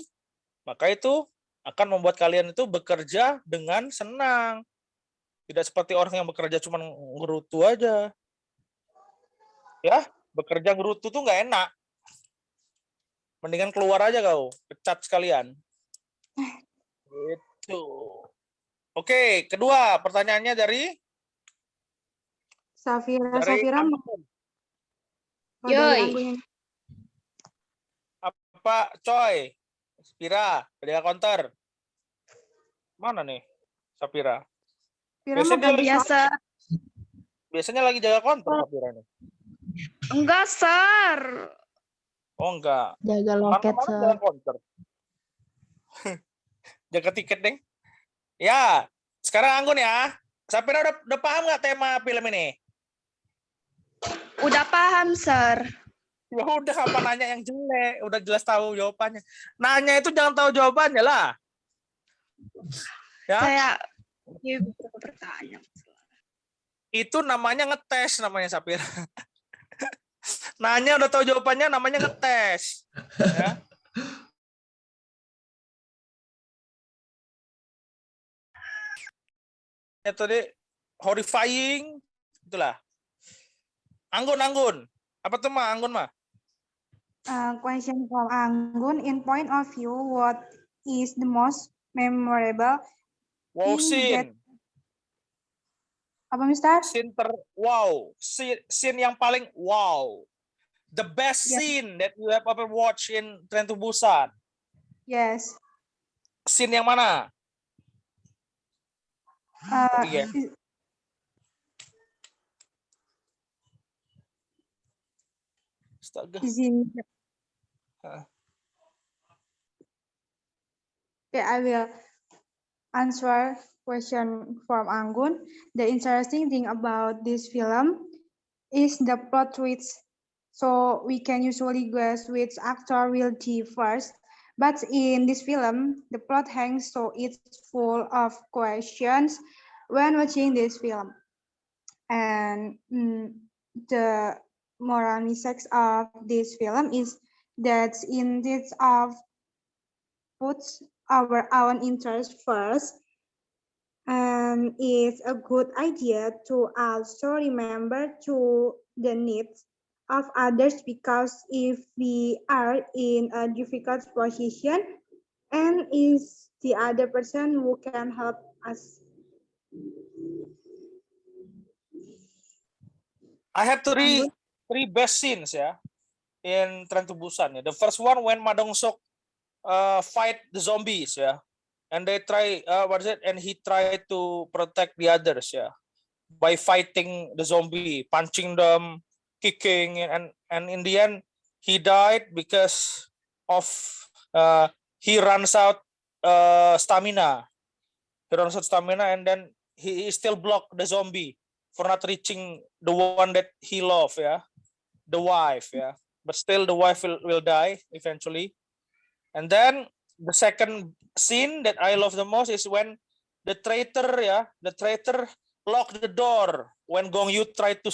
maka itu akan membuat kalian itu bekerja dengan senang. Tidak seperti orang yang bekerja cuma ngerutu aja. Ya, bekerja ngerutu tuh nggak enak. Mendingan keluar aja kau, pecat sekalian. Gitu. Oke, kedua pertanyaannya dari Safira, dari Safira mau Anggun. dari Yoi. Anggun. Apa, Coy? Spira, dia counter. Mana nih, Sapira? Safira mau Biasanya dia lagi, Biasa. lagi jaga counter, Sapira nih. Enggak, Sir. Oh enggak. Jaga loket, Mana-mana Sir. jaga counter. Jaga tiket, Deng. Ya, sekarang Anggun ya. Sapira udah paham nggak tema film ini? Udah paham, Sir. Ya udah, apa nanya yang jelek? Udah jelas tahu jawabannya. Nanya itu jangan tahu jawabannya lah. Ya. Saya bertanya. Itu namanya ngetes, namanya Sapira. Nanya udah tahu jawabannya, namanya ngetes. Ya. Ya tadi horrifying, itulah. Anggun. Apa tuh mah Anggun mah? Question from Anggun. In point of view, what is the most memorable Wow, thing that... scene. Apa, Mister? Wow. Scene yang paling wow. The best Yes. scene that you have ever watched in Train to Busan. Yes. Scene yang mana? Iya. Astaga. Okay, I will answer question from Anggun. The interesting thing about this film is the plot twist. So we can usually guess which actor will die first. But in this film, the plot hangs, so it's full of questions when watching this film. And the moral message of this film is that instead of puts our own interest first, and it's a good idea to also remember to the needs of others, because if we are in a difficult position and is the other person who can help us. I have three best scenes ya in Train to Busan. The first one when Ma Dong-seok fight the zombies ya, and they try and he tried to protect the others ya by fighting the zombie, punching them, kicking, and in the end he died because of he runs out stamina. He runs out stamina, and then he still blocked the zombie for not reaching the one that he loved, the wife, but still the wife will die eventually. And then the second scene that I love the most is when the traitor locked the door when Gong Yu tried to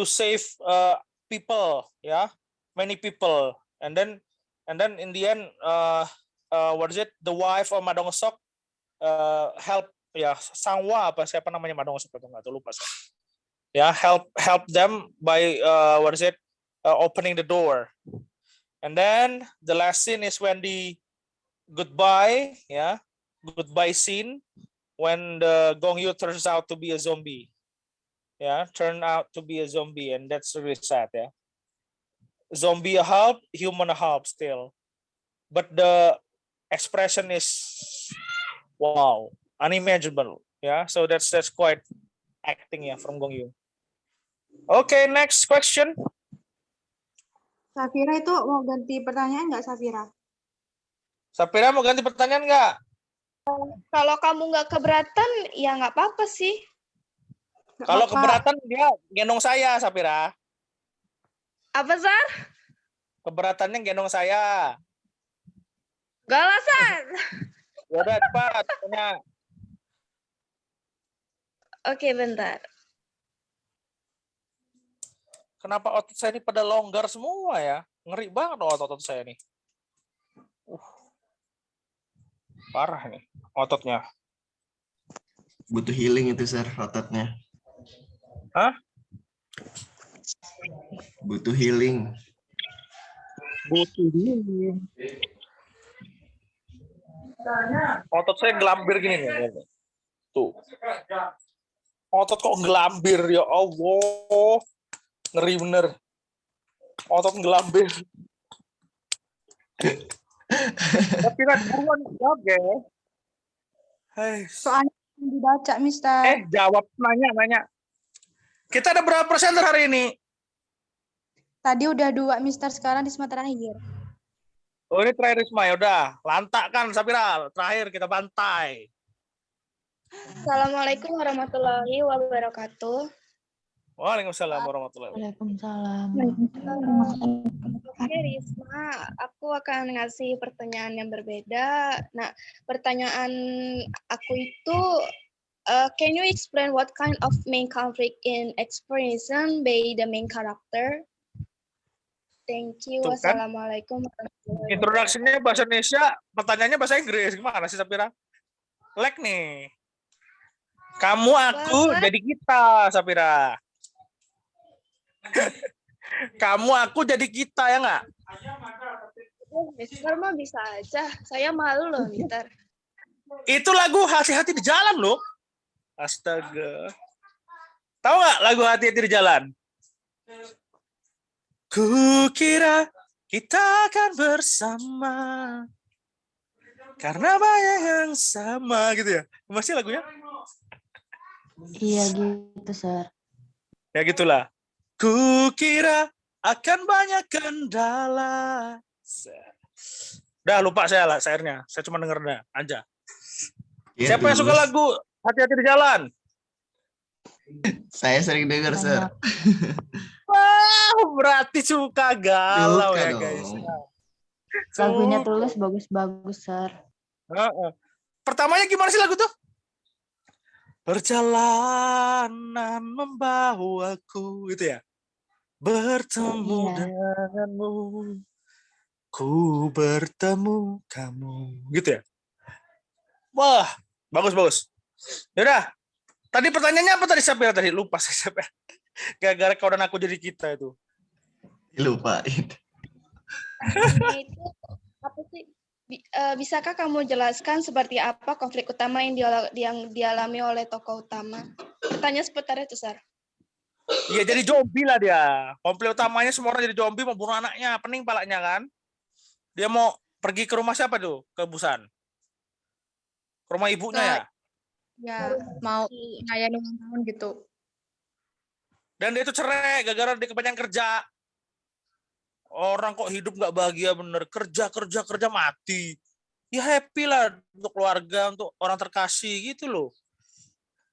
save people, many people, and then in the end, the wife of Ma Dong-seok help Sangwa apa siapa namanya Ma Dong-seok itu nggak tahu, lupa saya. Help them by opening the door. And then the last scene is when the goodbye scene, when the Gong Yu turns out to be a zombie. And that's really sad, Zombie help, human help still. But the expression is wow, unimaginable. So that's quite acting from Gong Yu. Okay, next question. Safira itu mau ganti pertanyaan nggak, Safira? Sapira mau ganti pertanyaan nggak? Kalau kamu nggak keberatan, ya nggak apa-apa sih. Kalau keberatan dia gendong saya, Sapira. Apa, Sar? Keberatannya gendong saya. Gak lah, Sar. Ya udah cepat tanya. Oke, bentar. Kenapa otot saya ini pada longgar semua ya? Ngeri banget otot saya nih. Parah nih ototnya. Butuh healing itu, Sir, ototnya. Hah? Butuh healing. Butuh healing. Otot saya gelambir gini nih. Tuh. Otot kok gelambir, ya Allah. Ngeri bener. Otot gelambir. Tapi kan buruan jawab ya. Soalnya dibaca, Mister. Jawab nanya. Kita ada berapa presenter hari ini? Tadi udah 2, Mister. Sekarang di semester terakhir. Oh, ini terakhir Risma, ya udah. Lantakkan Sapira, terakhir kita bantai. Assalamualaikum warahmatullahi wabarakatuh. Waalaikumsalam warahmatullahi Waalaikumsalam. Oke, Risma, aku akan ngasih pertanyaan yang berbeda. Nah, pertanyaan aku itu, can you explain what kind of main conflict in explanation by the main character? Thank you. Tuh kan? Wassalamualaikum warahmatullahi Introduksinya bahasa Indonesia, pertanyaannya bahasa Inggris. Gimana sih Sapira? Lag nih. Kamu, aku, jadi kita, Sapira. Kamu, aku, jadi kita, ya nggak? Mister mah bisa aja. Saya malu loh, Mister. Itu lagu Hati-Hati di Jalan, loh. Astaga. Tahu nggak lagu Hati-Hati di Jalan? Kukira kita akan bersama karena banyak yang sama gitu ya. Masih lagunya? Iya gitu, Sir. Ya gitulah. Kukira akan banyak kendala. Udah lupa saya lah syairnya. Saya cuma dengernya aja. Ya, Siapa yang suka lagu Hati-Hati di Jalan? Saya sering dengar, Sir. Wah, berarti suka galau Suka ya dong. guys. Lagunya Tulus bagus-bagus, Sir. Pertamanya gimana sih lagu tuh? Perjalanan membawaku gitu ya. Bertemu denganmu, ku bertemu kamu, gitu ya. Wah, bagus. Yaudah, tadi pertanyaannya apa tadi Sapira tadi? Lupa saya Sapira. Gara-gara kau dan aku jadi kita itu. Lupain. Itu apa sih? Bisakah kamu jelaskan seperti apa konflik utama yang dialami oleh tokoh utama? Pertanyaan seputar itu, Sar. Iya, jadi zombie lah dia. Konflik utamanya semua orang jadi zombie, mau bunuh anaknya, pening palanya kan. Dia mau pergi ke rumah siapa tuh? Ke Busan. Ke rumah ibunya ya? Ya, mau ngayaan ulang tahun gitu. Dan dia itu cerai gara-gara dia kebanyakan kerja. Orang kok hidup nggak bahagia bener, kerja mati. Ya happy lah untuk keluarga, untuk orang terkasih gitu loh.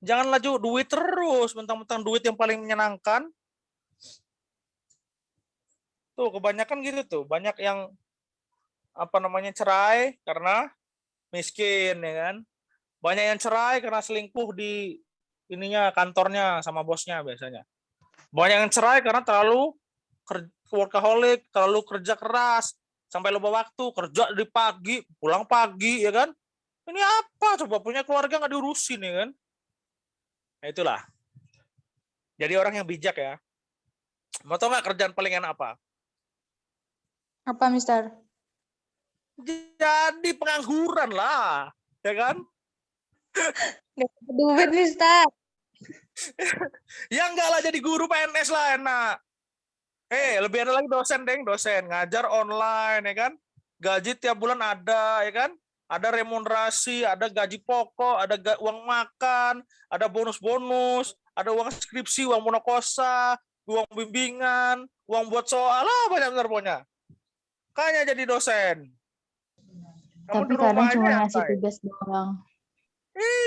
Jangan laju duit terus, mentang-mentang duit yang paling menyenangkan. Tuh kebanyakan gitu tuh, banyak yang cerai karena miskin ya kan. Banyak yang cerai karena selingkuh di kantornya sama bosnya biasanya. Banyak yang cerai karena terlalu workaholic, terlalu kerja keras, sampai lupa waktu, kerja di pagi, pulang pagi, ya kan? Ini apa? Coba punya keluarga nggak diurusin, ya kan? Nah, itulah. Jadi orang yang bijak ya. Mau tau nggak kerjaan paling enak apa? Apa, Mister? Jadi pengangguran lah, ya kan? Duit, Mister. Ya enggak lah, jadi guru PNS lah enak. Lebih ada lagi dosen ngajar online ya kan, gaji tiap bulan ada ya kan, ada remunerasi, ada gaji pokok, ada uang makan, ada bonus-bonus, ada uang skripsi, uang monokosa, uang bimbingan, uang buat soal, banyak benar pokoknya. Makanya jadi dosen. Kamu Tapi di rumah kadang aja cuma ngasih santai. tugas doang.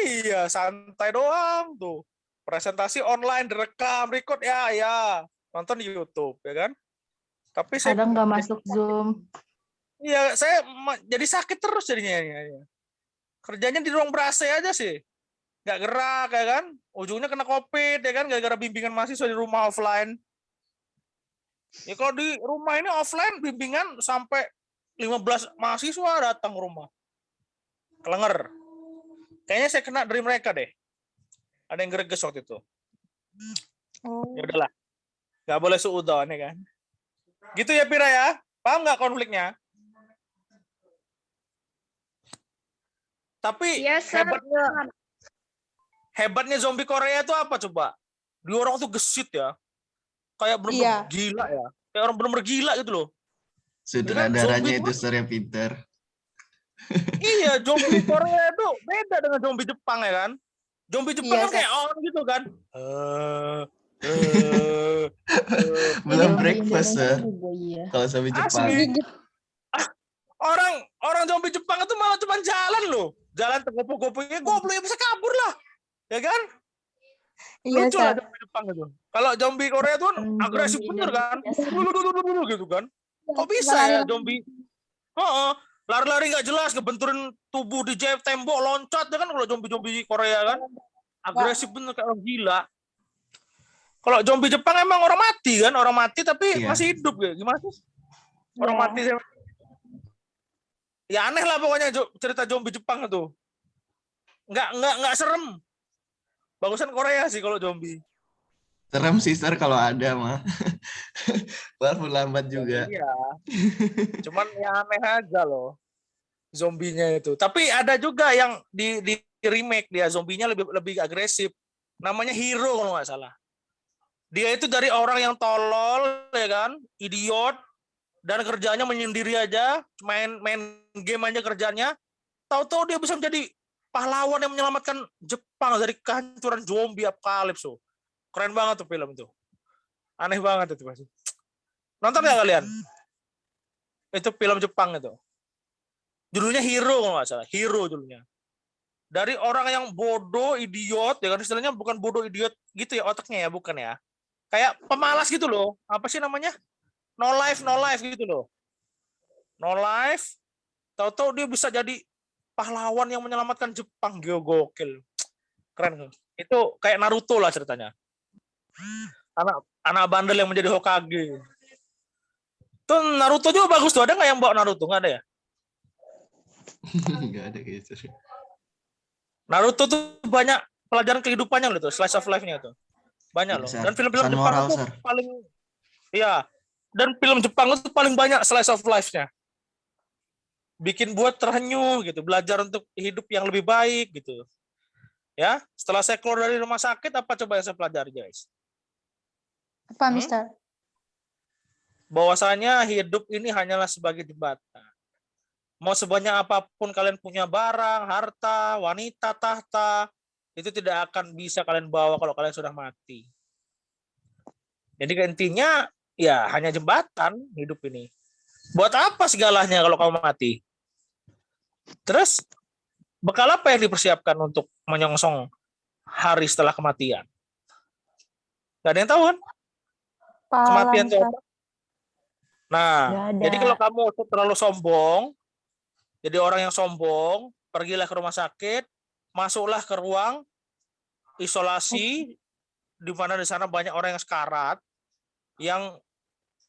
Iya, santai doang tuh. Presentasi online, direkam, record ya. Nonton di YouTube, ya kan? Tapi saya Kadang nggak masuk Zoom. iya, saya jadi sakit terus jadinya. Kerjanya di ruang ber-AC aja sih. Nggak gerak, ya kan? Ujungnya kena COVID, ya kan? Gara-gara bimbingan mahasiswa di rumah offline. Ya kalau di rumah ini offline, bimbingan sampai 15 mahasiswa datang ke rumah. Kelenger. Kayaknya saya kena dari mereka deh. Ada yang greges waktu itu. Ya udahlah. Nggak boleh suudon, ya kan? Gitu ya, Pira ya? Paham nggak konfliknya? Tapi Yes, sir. hebatnya zombie Korea itu apa coba? Dia orang tuh gesit ya. Kayak bener-bener gila ya. Kayak orang bener-bener gila gitu loh. Sutradaranya itu Zombie Sir yang pinter. Iya, zombie Korea itu beda dengan zombie Jepang ya kan. Zombie Jepang kan kayak on gitu kan. Belum Zombie breakfast, Indonesia Sir. juga iya. Kalau zombie Jepang. Asli. Orang zombie Jepang itu malah cuma jalan loh. Jalan tergopoh-gopohnya, goblok ya bisa kabur lah. Ya kan? Iya, Lucu lah Sir. zombie Jepang itu. Kalau zombie Korea itu kan agresif Zombie bener kan. Indonesia, Gitu kan. Kok bisa ya zombie? Lari-lari nggak jelas, ngebenturin tubuh di tembok, loncat ya kan kalau zombie-zombie Korea kan. Agresif bener kayak orang gila. Kalau zombie Jepang emang orang mati kan, orang mati tapi Iya. masih hidup ya. Gimana sih? Orang mati. Ya aneh lah pokoknya cerita zombie Jepang itu. Nggak serem. Bagusan Korea sih kalau zombie. Serem sih, Sir, kalau ada mah. Walaupun lambat juga. Iya. Cuman ya aneh aja loh zombinya itu. Tapi ada juga yang di remake dia zombinya lebih agresif. Namanya Hero kalau nggak salah. Dia itu dari orang yang tolol ya kan, idiot dan kerjanya menyendiri aja, main game aja kerjanya. Tahu-tahu dia bisa menjadi pahlawan yang menyelamatkan Jepang dari kehancuran zombie apocalypse. Keren banget tuh film itu. Aneh banget itu pasti. Nonton nggak kalian? Itu film Jepang itu. Judulnya Hero kalau nggak salah. Hero judulnya. Dari orang yang bodoh, idiot, ya kan istilahnya bukan bodoh idiot gitu ya otaknya ya, bukan ya. Kayak pemalas gitu loh. Apa sih namanya? No life gitu loh. No life. Tahu-tahu dia bisa jadi pahlawan yang menyelamatkan Jepang. Gokil. Keren. Itu kayak Naruto lah ceritanya. Anak bandel yang menjadi Hokage. Tuh Naruto juga bagus tuh. Ada nggak yang bawa Naruto? Nggak ada ya? Nggak ada gitu. Naruto tuh banyak pelajaran kehidupannya loh tuh. Slice of life-nya tuh. Banyak loh. Dan film-film Pesan Jepang moral, itu Sir. paling iya. Dan film Jepang itu paling banyak slice of life-nya. Bikin buat terhenyuh gitu, belajar untuk hidup yang lebih baik gitu. Ya, setelah saya keluar dari rumah sakit apa coba yang saya pelajari, guys? Apa, Mister? Bahwasanya hidup ini hanyalah sebagai jembatan. Mau sebanyak apapun kalian punya barang, harta, wanita, tahta, itu tidak akan bisa kalian bawa kalau kalian sudah mati. Jadi intinya ya hanya jembatan hidup ini. Buat apa segalanya kalau kamu mati? Terus bekal apa yang dipersiapkan untuk menyongsong hari setelah kematian? Gak ada yang tahu kan? Kematian itu apa? Nah, jadi kalau kamu terlalu sombong, jadi orang yang sombong, pergilah ke rumah sakit, masuklah ke ruang isolasi, di mana di sana banyak orang yang sekarat, yang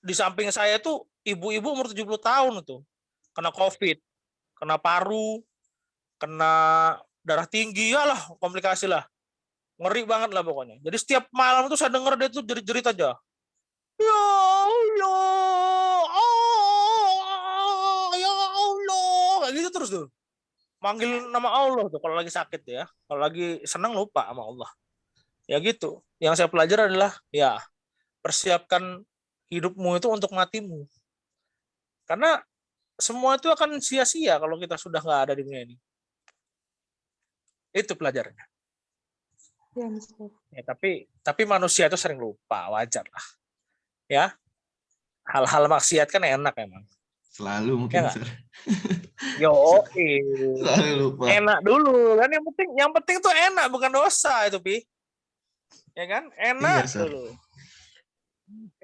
di samping saya itu ibu-ibu umur 70 tahun itu, kena COVID, kena paru, kena darah tinggi, ya lah, komplikasi lah. Ngeri banget lah pokoknya. Jadi setiap malam itu saya dengar dia tuh jerit-jerit aja. Ya Allah, ya Allah, kayak gitu terus tuh. Manggil nama Allah tuh kalau lagi sakit ya. Kalau lagi senang lupa sama Allah. Ya gitu. Yang saya pelajari adalah ya persiapkan hidupmu itu untuk matimu. Karena semua itu akan sia-sia kalau kita sudah nggak ada di dunia ini. Itu pelajarannya. Ya, Mister. Ya, tapi manusia itu sering lupa, wajar lah. Ya, hal-hal maksiat kan enak emang. Selalu Ya mungkin, nggak? Sir. Yo, Selalu lupa. enak dulu kan yang penting tuh enak bukan dosa itu, Pi. Ya kan? Iya, Enak Sir. dulu.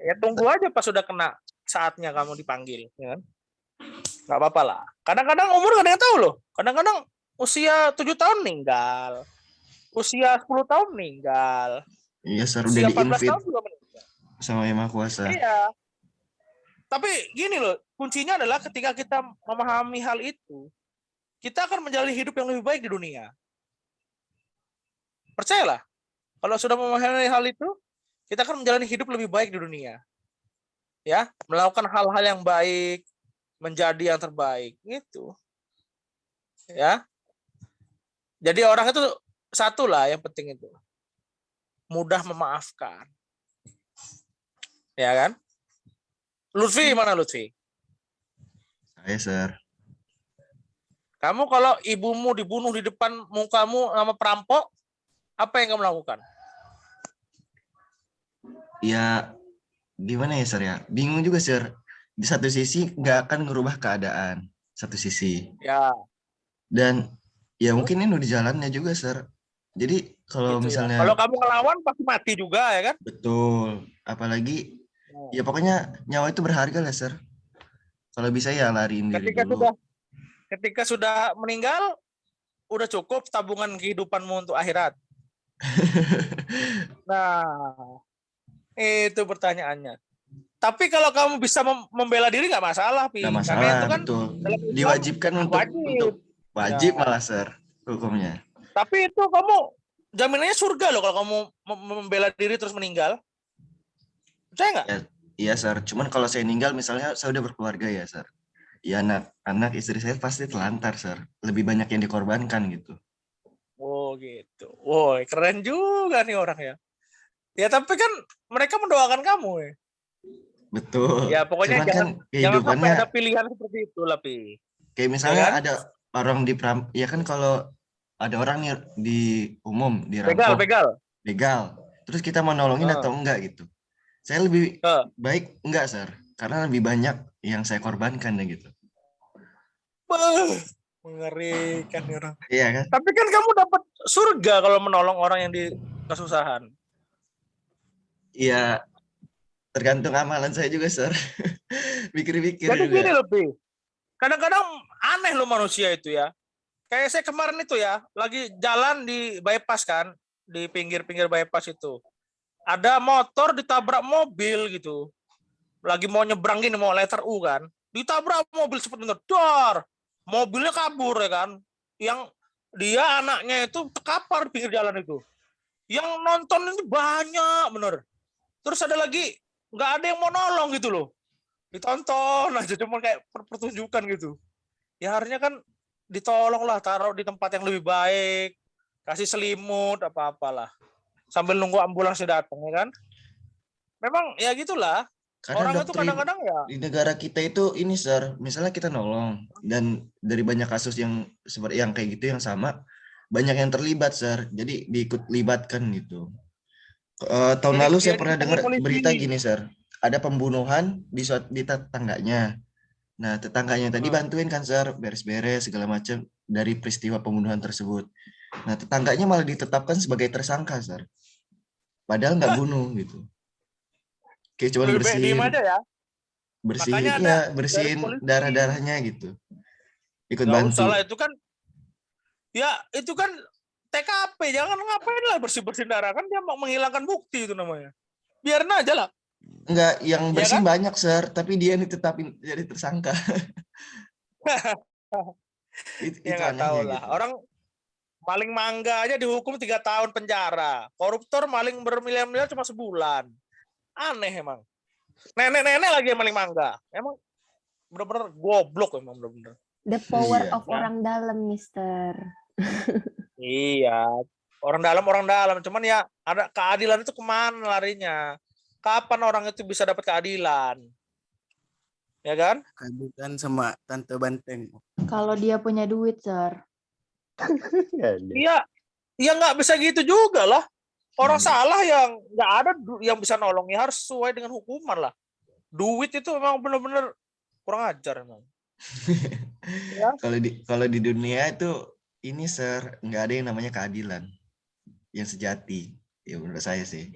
Ya tunggu aja pas sudah kena saatnya kamu dipanggil, ya kan? Nggak apa-apa lah. Kadang-kadang umur nggak ada yang tahu loh. Kadang-kadang usia 7 tahun meninggal. Usia 10 tahun meninggal. Iya, Sir, udah Usia 14 di-invite tahun juga meninggal. sama Yang Maha Kuasa. Iya. Tapi gini loh, kuncinya adalah ketika kita memahami hal itu, kita akan menjalani hidup yang lebih baik di dunia. Percayalah, kalau sudah memahami hal itu, kita akan menjalani hidup lebih baik di dunia. Ya, melakukan hal-hal yang baik, menjadi yang terbaik, gitu. Ya. Jadi orang itu satu lah yang penting itu. Mudah memaafkan. Ya kan? Lutfi, mana Lutfi? Saya, Sir. Kamu kalau ibumu dibunuh di depan mukamu sama perampok, apa yang kamu lakukan? Ya, gimana ya, Sir ya? Bingung juga, Sir. Di satu sisi nggak akan ngerubah keadaan. Satu sisi. Ya. Dan ya mungkin ini udah jalannya juga, Sir. Jadi kalau Gitu ya. misalnya Kalau kamu ngelawan pasti mati juga ya kan? betul, apalagi ya pokoknya nyawa itu berharga lah, Sir. Kalau bisa ya lariin diri dulu. Ketika sudah meninggal, udah cukup tabungan kehidupanmu untuk akhirat. Nah, itu pertanyaannya. Tapi kalau kamu bisa membela diri nggak masalah, Pi. Nggak Karena masalah, itu kan betul. dalam Islam Diwajibkan untuk wajib Ya. malah, Sir, hukumnya. Tapi itu kamu jaminannya surga loh kalau kamu membela diri terus meninggal. Percaya nggak? Ya, iya, Sir. Cuman kalau saya meninggal misalnya saya udah berkeluarga ya, Sir. Ya anak istri saya pasti telantar, Sir. Lebih banyak yang dikorbankan gitu. Oh gitu. Woi, keren juga nih orang ya. Ya tapi kan mereka mendoakan kamu ya. Betul. Ya pokoknya Cuman kan jangan sampai kehidupannya ada pilihan seperti itu lah, Pi. kayak misalnya Ya kan? ada orang ya kan kalau ada orang nih di umum dirampok, begal. Terus kita mau nolongin atau enggak gitu. Saya lebih baik enggak, Sir. Karena lebih banyak yang saya korbankan ya gitu. Mengerikan nih orang. Iya kan? Tapi kan kamu dapat surga kalau menolong orang yang di kesusahan. Iya, tergantung amalan saya juga, Sir. Pikir-pikir Jadi juga. gini loh, Pi. Kadang-kadang aneh loh manusia itu ya. Kayak saya kemarin itu ya, lagi jalan di bypass kan, di pinggir-pinggir bypass itu. Ada motor ditabrak mobil gitu. Lagi mau nyebrang gini, mau letter U kan. Ditabrak mobil seperti itu. Dor! Mobilnya kabur ya kan. Yang dia anaknya itu terkapar di pinggir jalan itu. Yang nonton itu banyak bener. Terus ada lagi, nggak ada yang mau nolong gitu loh. Ditonton aja, cuma kayak pertunjukan gitu. Ya harusnya kan ditolong lah, taruh di tempat yang lebih baik. Kasih selimut, apa-apalah. Sambil nunggu ambulans datang ya kan. Memang ya gitulah. Karena Orang itu kadang-kadang ya. di negara kita itu ini, Sir, misalnya kita nolong dan dari banyak kasus yang seperti yang kayak gitu yang sama, banyak yang terlibat, Sir. Jadi diikut libatkan gitu. Tahun lalu saya pernah dengar berita gini, Sir. Ada pembunuhan di tetangganya. Nah, tetangganya tadi bantuin kan, Sir, beres-beres segala macam dari peristiwa pembunuhan tersebut. Nah, tetangganya malah ditetapkan sebagai tersangka, Sir. Padahal nggak bunuh gitu. Kayak cuma bersihin aja ya. bersihin darah-darahnya gitu. Ikut bantu. Salah itu kan ya itu kan TKP, jangan ngapain lah bersih-bersihin darah, kan dia mau menghilangkan bukti itu namanya. Biarin aja lah. Enggak, yang bersih kan? banyak, Sir, tapi dia ditetapin jadi tersangka. itu nggak tahu lah. Gitu. Orang maling mangga aja dihukum 3 tahun penjara. Koruptor maling bermiliar-miliar cuma sebulan. Aneh emang. Nenek-nenek lagi yang maling mangga. Emang bener-bener goblok emang bener-bener. The power of orang dalam, Mister. Iya, orang dalam. Cuman ya ada keadilan itu kemana larinya? Kapan orang itu bisa dapat keadilan? Ya kan? Keadilan sama Tante Banteng. Kalau dia punya duit, Sir. Iya, ya nggak bisa gitu juga lah. Orang Nah, salah yang nggak ada yang bisa nolong, ya harus sesuai dengan hukuman lah. Duit itu memang benar-benar kurang ajar emang. Ya. kalau di dunia itu ini nggak ada yang namanya keadilan yang sejati. Ya menurut saya sih.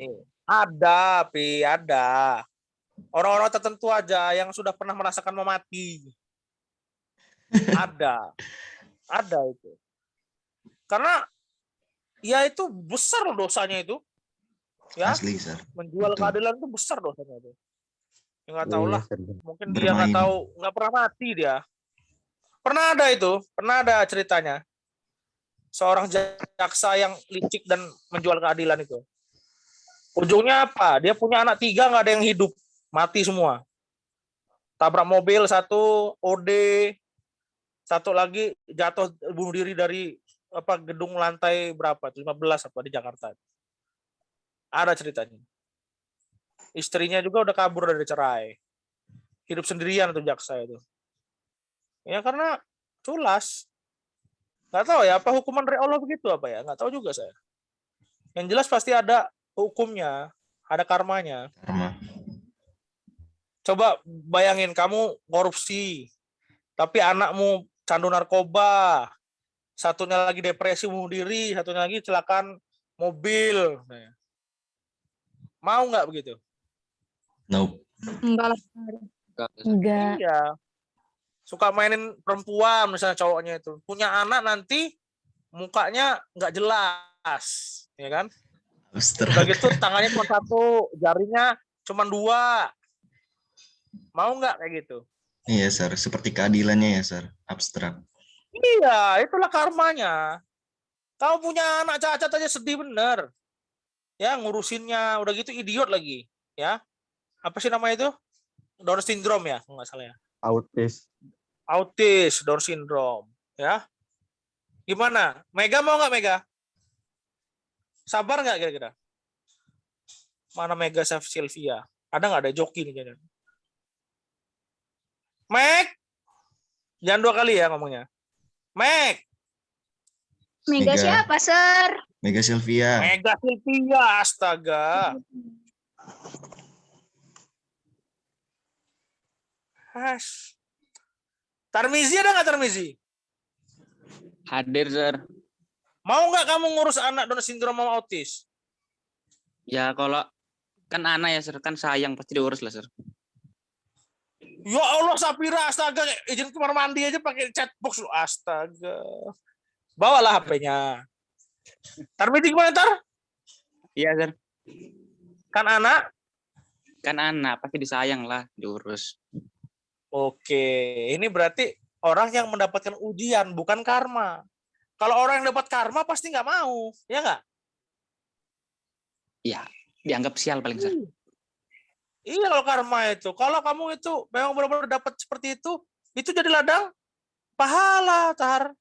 Ada, ada. Orang-orang tertentu aja yang sudah pernah merasakan mau mati. Ada itu. Karena ya itu besar loh dosanya itu. Ya, Asli, Sir. menjual Betul. keadilan itu besar dosanya itu. Ya nggak tahu lah. Mungkin dia Bermain. nggak tahu, nggak pernah mati dia. Pernah ada ceritanya. Seorang jaksa yang licik dan menjual keadilan itu. Ujungnya apa? Dia punya anak 3, nggak ada yang hidup, mati semua. Tabrak mobil satu, OD, satu lagi jatuh bunuh diri dari gedung lantai berapa? 15 di Jakarta. Ada ceritanya. Istrinya juga udah kabur dari cerai. Hidup sendirian tuh jaksa itu. Ya karena culas. Nggak tahu ya apa hukuman dari Allah begitu apa ya? Nggak tahu juga saya. Yang jelas pasti ada hukumnya, ada karmanya. Karma. Coba bayangin kamu korupsi, tapi anakmu candu narkoba, satunya lagi depresi bunuh diri, satunya lagi kecelakaan mobil. Mau nggak begitu? Nope. Enggak lah. Enggak. Iya. Suka mainin perempuan misalnya cowoknya itu. Punya anak nanti mukanya nggak jelas, ya kan? Udah gitu tangannya cuma 1, jarinya cuma 2. Mau nggak kayak gitu? Iya, Sir. Seperti keadilannya ya, Sir. Abstrak. Iya, itulah karmanya. Kau punya anak cacat aja sedih bener. Ya, ngurusinnya. Udah gitu idiot lagi. Ya. Apa sih namanya itu? Down syndrome ya, nggak salah ya. Autis, Down syndrome. Ya. Gimana? Mega mau nggak Mega? Sabar nggak kira-kira? Mana Mega Sylvia? Ada nggak ada joki nih kayaknya? Meg, jangan 2 kali ya ngomongnya. Meg. Mega. Mega siapa, Sir? Mega Sylvia. Mega Sylvia, astaga. Has. Tarmizi ada nggak Tarmizi? Hadir, Sir. Mau nggak kamu ngurus anak Down syndrome sama autis? Ya kalau kan anak ya, Sir, kan sayang pasti diurus lah, Sir. Ya Allah, Sapira, astaga, izin kamar mandi aja pakai chatbox lu, astaga. Bawalah HP-nya. Tarmizi gimana, Tar? Iya, Sir. Kan anak? Kan anak pasti disayang lah, diurus. Oke, ini berarti orang yang mendapatkan ujian, bukan karma. Kalau orang yang dapat karma pasti nggak mau, ya nggak? Ya, dianggap sial paling, Sir. Iya kalau karma itu. Kalau kamu itu memang benar-benar dapat seperti itu jadi ladang pahala, Tar.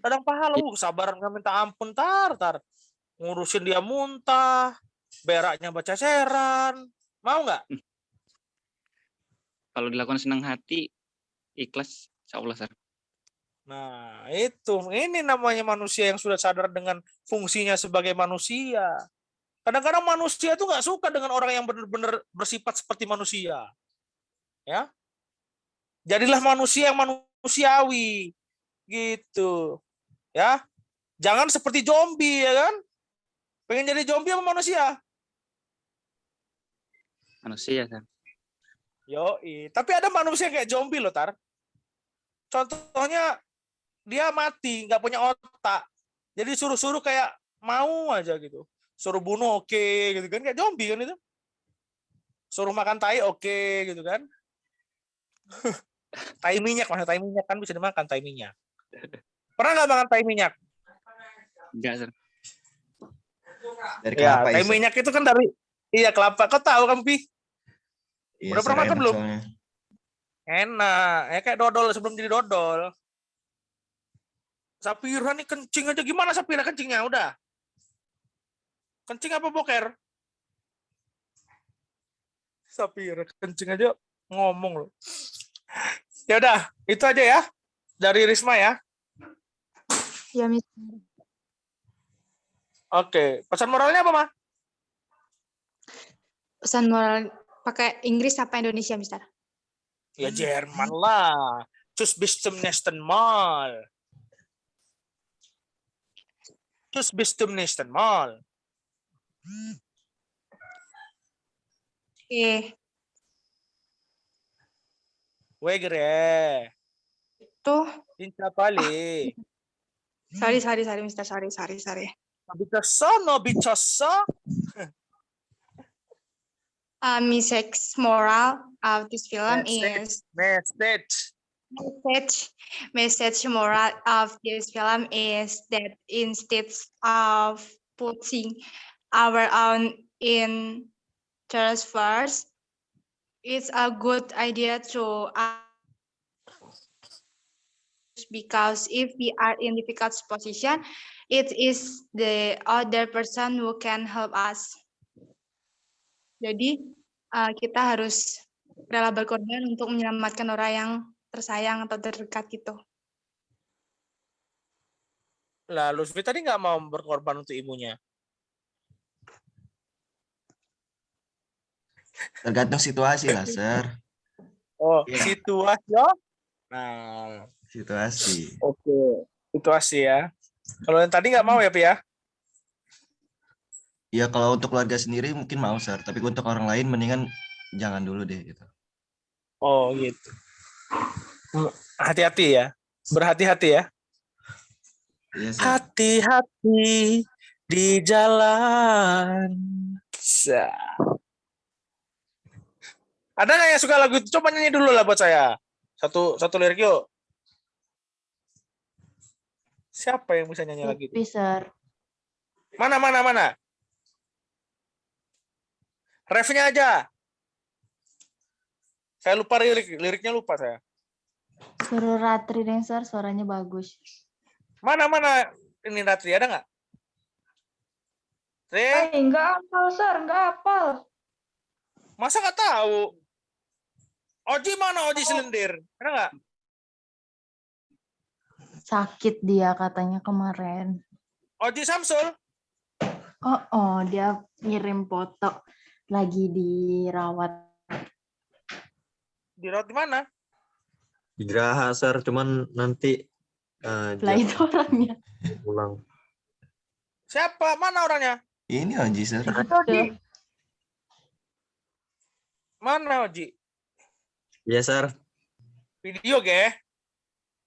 Ladang pahala, sabar nggak minta ampun, Tar. Ngurusin dia muntah, beraknya baca ceran. Mau nggak? Kalau dilakukan senang hati, ikhlas, insya Allah, Sir. Nah, ini namanya manusia yang sudah sadar dengan fungsinya sebagai manusia. Kadang-kadang manusia tuh nggak suka dengan orang yang benar-benar bersifat seperti manusia. Ya. Jadilah manusia yang manusiawi. Gitu. Ya. Jangan seperti zombie, ya kan? Pengen jadi zombie apa manusia? Manusia, Sir. Yoi. Tapi ada manusia kayak zombie loh, Tar. Contohnya dia mati, nggak punya otak. Jadi suruh-suruh kayak mau aja gitu. Suruh bunuh oke, gitu kan. Kayak zombie kan itu. Suruh makan tai oke, gitu kan. Tai minyak, maksudnya tai minyak kan bisa dimakan tai minyak. Pernah nggak makan tai minyak? Enggak, Sir. Dari Ya, kelapa tai ya, Sir? minyak itu kan dari kelapa. Kau tahu kan, Pi? Iya, Udah Sir, pernah makan enak belum? soalnya. Enak. Kayak dodol sebelum jadi dodol. Sapira nih kencing aja. Gimana Sapira kencingnya? Udah. Kencing apa boker? Sapira kencing aja ngomong loh. Ya udah, itu aja ya dari Risma ya. Ya, Miss. Oke, pesan moralnya apa, Ma? Pesan moral pakai Inggris apa Indonesia, Mister? Ya Jerman lah. Tschüss bis zum nächsten Mal. Tschüss bis zum nächsten Mal. Oke, Wegere. tuh. Cinta Bali. Sorry, Mister. Sorry. Nobicasa. Message moral of this film is message moral of this film is that instead of putting our own interests first, it's a good idea to because if we are in difficult position, it is the other person who can help us. Jadi kita harus rela berkorban untuk menyelamatkan orang yang tersayang atau terdekat gitu. Lah, Lutfi tadi nggak mau berkorban untuk ibunya. Tergantung situasi lah, Sir. Oh, Iya. situasi. Nah, Situasi. oke. Situasi ya. Kalau yang tadi nggak mau ya, Pi ya? Ya kalau untuk keluarga sendiri mungkin mau, Sir. Tapi untuk orang lain mendingan jangan dulu deh gitu. Oh, gitu. Hati-hati ya. Berhati-hati ya. Iya, Sir. Hati-hati di jalan. Ada nggak yang suka lagu itu? Coba nyanyi dulu lah buat saya. Satu lirik yuk. Siapa yang bisa nyanyi lagu itu? Sir. Mana? Refnya aja. Saya lupa liriknya lupa saya. Suruh Ratri deh, Sir. Suaranya bagus. Mana ini Ratri ada nggak? Enggak hafal, Sir. Enggak hafal. Masa nggak tahu? Oji mana Oji Selendir? Ada nggak? Sakit dia katanya kemarin. Oji Samsul? Oh, dia ngirim foto lagi dirawat. Dirawat di mana? Di Geraha, Sir. Cuman nanti Lah itu orangnya. pulang. Siapa? Mana orangnya? Ini Oji, Sir. Oji. Mana Oji? Iya, Sir. Video ke?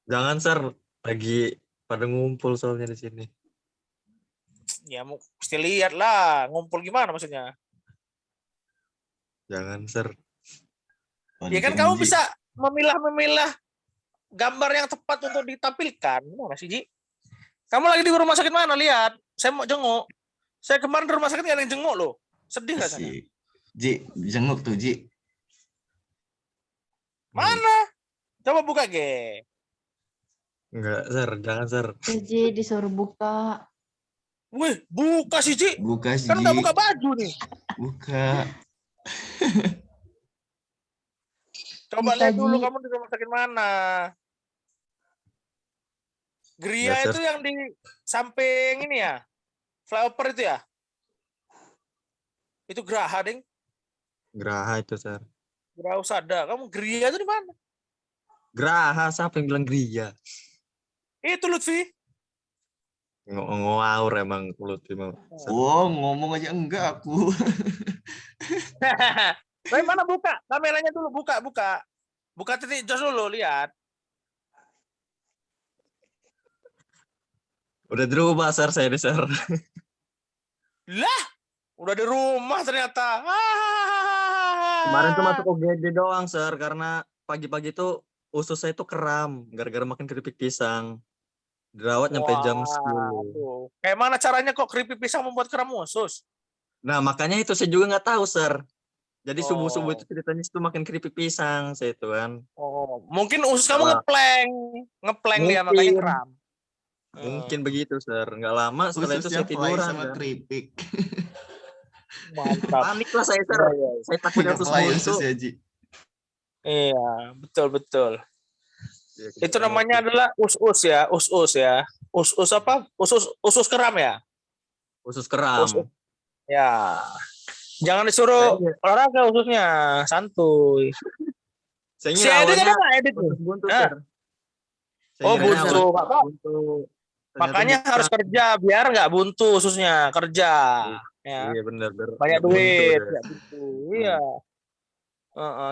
Jangan, Sir. Lagi pada ngumpul soalnya di sini. Ya mesti lihat lah. Ngumpul gimana maksudnya? Jangan, Sir. Ya kan kamu bisa memilah gambar yang tepat untuk ditampilkan. Gimana sih, Ji? Kamu lagi di rumah sakit mana? Lihat. Saya mau jenguk. Saya kemarin di rumah sakit nggak ada yang jenguk loh. Sedih rasanya. Ji, jenguk tuh, Ji. Mana? Coba buka, Ge. Enggak, Sir. Jangan, Sir. Ji disuruh buka. Wih, buka sih, Ji. Buka sih, Kan nggak Ji. buka baju nih. Buka. Coba Bisa, lihat dulu Ji. kamu di rumah sakit mana. Gria Ya, Sir. itu yang di samping ini ya? Flyover itu ya? Itu Geraha, Ding. Geraha itu, Sir. Geraha Usada. Kamu Gria itu di mana? Geraha, siapa yang bilang Gria? Itu Lutfi. Ngawur emang Lutfi mau. Oh, ngomong aja enggak aku. Tapi mana buka? Kameranya dulu buka. Buka titik jos dulu, lihat. Udah di rumah, Sir. Saya di, Sir. Lah, udah di rumah ternyata. Kemarin tuh masuk UGD doang, Sir. Karena pagi-pagi tuh usus saya tuh kram. Gara-gara makan keripik pisang. Dirawat nyampe jam 10. Waduh. Kayak mana caranya kok keripik pisang membuat kram usus? Nah, makanya itu saya juga nggak tahu, Sir. Jadi Oh. subuh-subuh itu ceritanya itu makan keripik pisang, saya itu kan. Oh, mungkin usus kamu Wah. ngepleng dia makanya Mungkin. kram. Mungkin begitu, Sir. Nggak lama setelah itu Khususnya saya play tiduran. sama kan. keripik. Mantap. Panik lah saya, Sir. Iya. Saya takut usus Play buntu. usus ya, Ji. Iya, betul. Ya, Itu namanya adalah us-us ya. Us-us apa? Usus keram ya? Usus kram. Ya. Jangan disuruh olahraga ususnya, santuy. Saya Si ngira Edit awalnya ada nggak Edit? usus buntu, Hah? Sir. Saya Oh, ngiranya buntu. awalnya buntu. Ternyata Makanya bukan. harus kerja biar nggak buntu ususnya, kerja. Ya. Iya benar. Banyak Nggak buntu duit, deh. nggak buntu. Iya.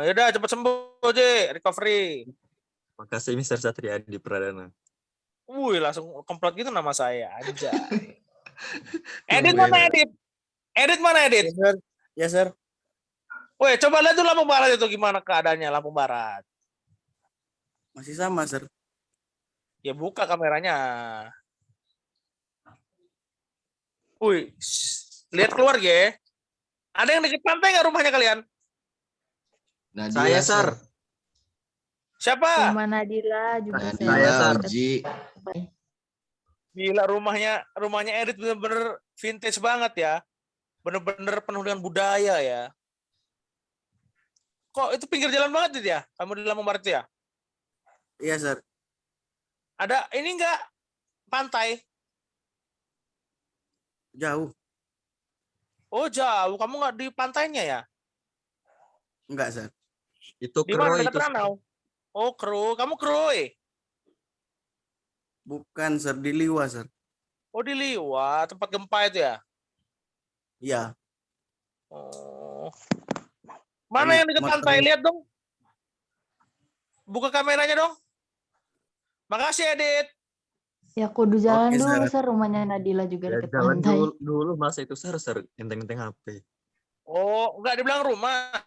Yaudah cepet sembuh, J, recovery. Makasih Mr. Satriadi Pradana. Wih, langsung komplot gitu nama saya, anjay. Edit mana Edit? Edit mana Edit? Ya, Sir. Woi, coba lihat tuh Lampung Barat itu gimana keadaannya Lampung Barat. Masih sama, Sir. Ya buka kameranya. Wih, lihat keluar ya. Ada yang deket pantai nggak rumahnya kalian? Saya, Sir. Siapa? Rumah Nadila juga Nadila, Uji. Gila rumahnya Edit bener-bener vintage banget ya. Bener-bener penuh dengan budaya ya. Kok itu pinggir jalan banget ya? Kamu di Lampung Barat ya? Iya, Sir. Ada ini enggak pantai? Jauh. Oh jauh, kamu nggak di pantainya ya? Enggak, Sir. Itu Di mana Kroy dekat itu. Ranau? Oh Kroy, kamu Kroy? Bukan, Sir. Di Liwa, Sir. Oh di Liwa, tempat gempa itu ya? Iya. Oh. Mana yang dekat pantai? Lihat dong. Buka kameranya dong. Makasih Edit. Ya kudu jalan Oke, dulu, Sir. Sir. Rumahnya Nadila juga Ya, deket jalan pantai. dulu masa itu Sir, enteng-enteng HP. Oh, enggak dibilang rumah.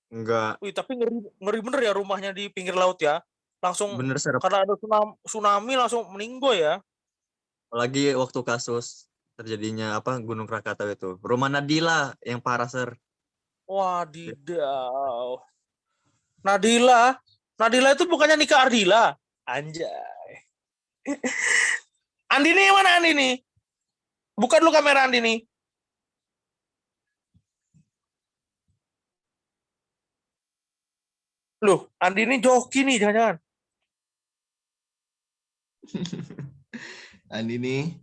Enggak. Wih, tapi ngeri bener ya rumahnya di pinggir laut ya. Langsung Bener, Sir. karena ada tsunami langsung meninggoy ya. Apalagi waktu kasus terjadinya Gunung Krakatau itu. Rumah Nadila yang parah, Sir. Wadidaw. Nadila itu bukannya nikah Ardila. Anjay. Andini mana Andini? Buka dulu kamera Andini. Loh, Andini joki nih jangan-jangan. Andini.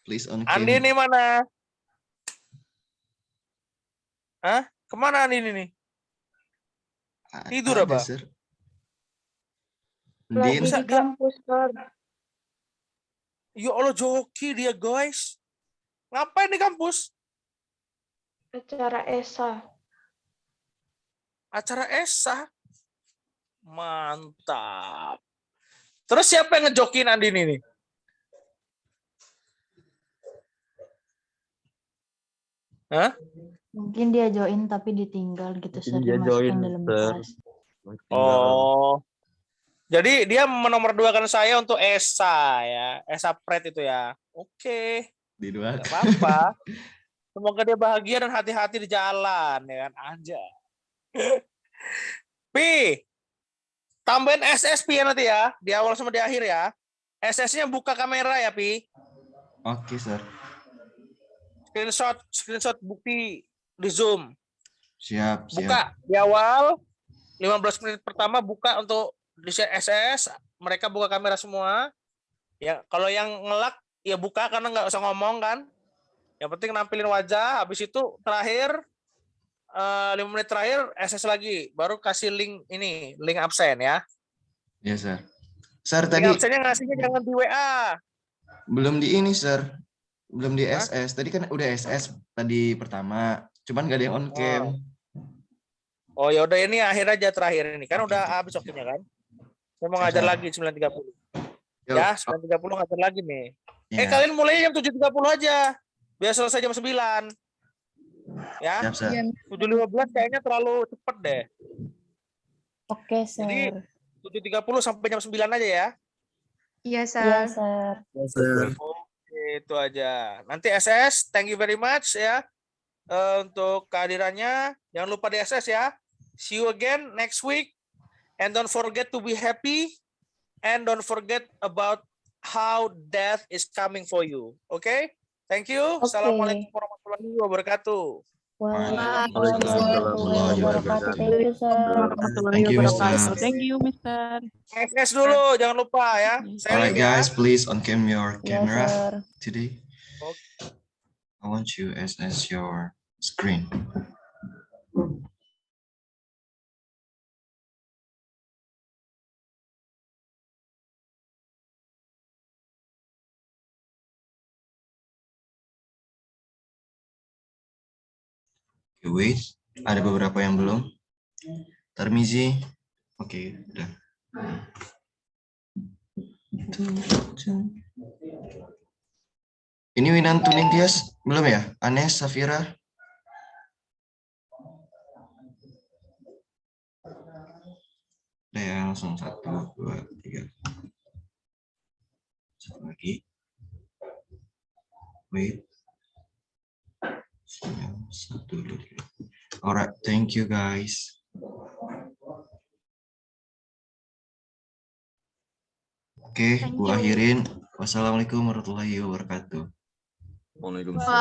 Please on cam. Andini mana? Hah? Kemana Andini nih? Tidur apa? Sir. Lagi Din. di kampus, Sir. Ya Allah joki dia guys. Ngapain di kampus? Acara ESA. Acara ESA. Mantap. Terus siapa yang ngejokin Andini nih? Hah? Mungkin dia join tapi ditinggal gitu, Sir. Dia Dimasukin join, dalam Sir. kelas. Oh. Jadi dia menomorduakan saya untuk ESA ya. ESA Pred itu ya. Oke. Diduakan. Gak apa-apa. Semoga dia bahagia dan hati-hati di jalan ya kan. Anjay. Pi. Tambahin SS Pi ya nanti ya. Di awal sama di akhir ya. SS-nya buka kamera ya Pi. Oke, Sir. Screenshot bukti di Zoom. Siap. Buka di awal 15 menit pertama buka untuk di share SS, mereka buka kamera semua. Ya, kalau yang ngelak ya buka karena nggak usah ngomong kan. Yang penting nampilin wajah, habis itu terakhir 5 menit terakhir SS lagi, baru kasih link absen ya. Ya, Sir. Sir, Link tadi absennya ngasihnya jangan di WA. belum di ini, Sir. Belum di SS. Tadi kan udah SS tadi pertama, cuman gak ada yang on cam. Oh ya udah ini akhir aja terakhir ini. Kan udah habis waktunya kan. Saya mau ngajar lagi 9.30. Ya, 9.30 ngajar lagi nih. Ya. Kalian mulai jam 7.30 aja. Biar selesai jam 9. Ya. Siap, Sir. 7.15 kayaknya terlalu cepet deh. Oke, Sir. Jadi 7.30 sampai jam 9 aja ya. Iya, Sir. Iya, Sir. Oke, itu aja. Nanti SS, thank you very much ya. Untuk kehadirannya. Jangan lupa di SS ya. See you again next week. And don't forget to be happy. And don't forget about how death is coming for you. Okay? Thank you. Okay. Assalamualaikum warahmatullahi wabarakatuh. Warahmatullahi wabarakatuh. Thank you, sir. Thank you, Mister. Thank you, Mister. Exercise dulu, jangan lupa ya. Alright, Sharing ya. guys, please on cam your Yes, camera sir. today. I want you as your screen. Okay, wait, ada beberapa yang belum. Tarmizi, oke, udah. Ini Winantu Ningtyas belum ya? Anes, Safira. Udah ya, langsung 1, 2, 3. Satu lagi. Wait. 1, 2, 3. Alright, thank you guys. Oke, gua akhirin. Wassalamualaikum warahmatullahi wabarakatuh. Waalaikumsalam.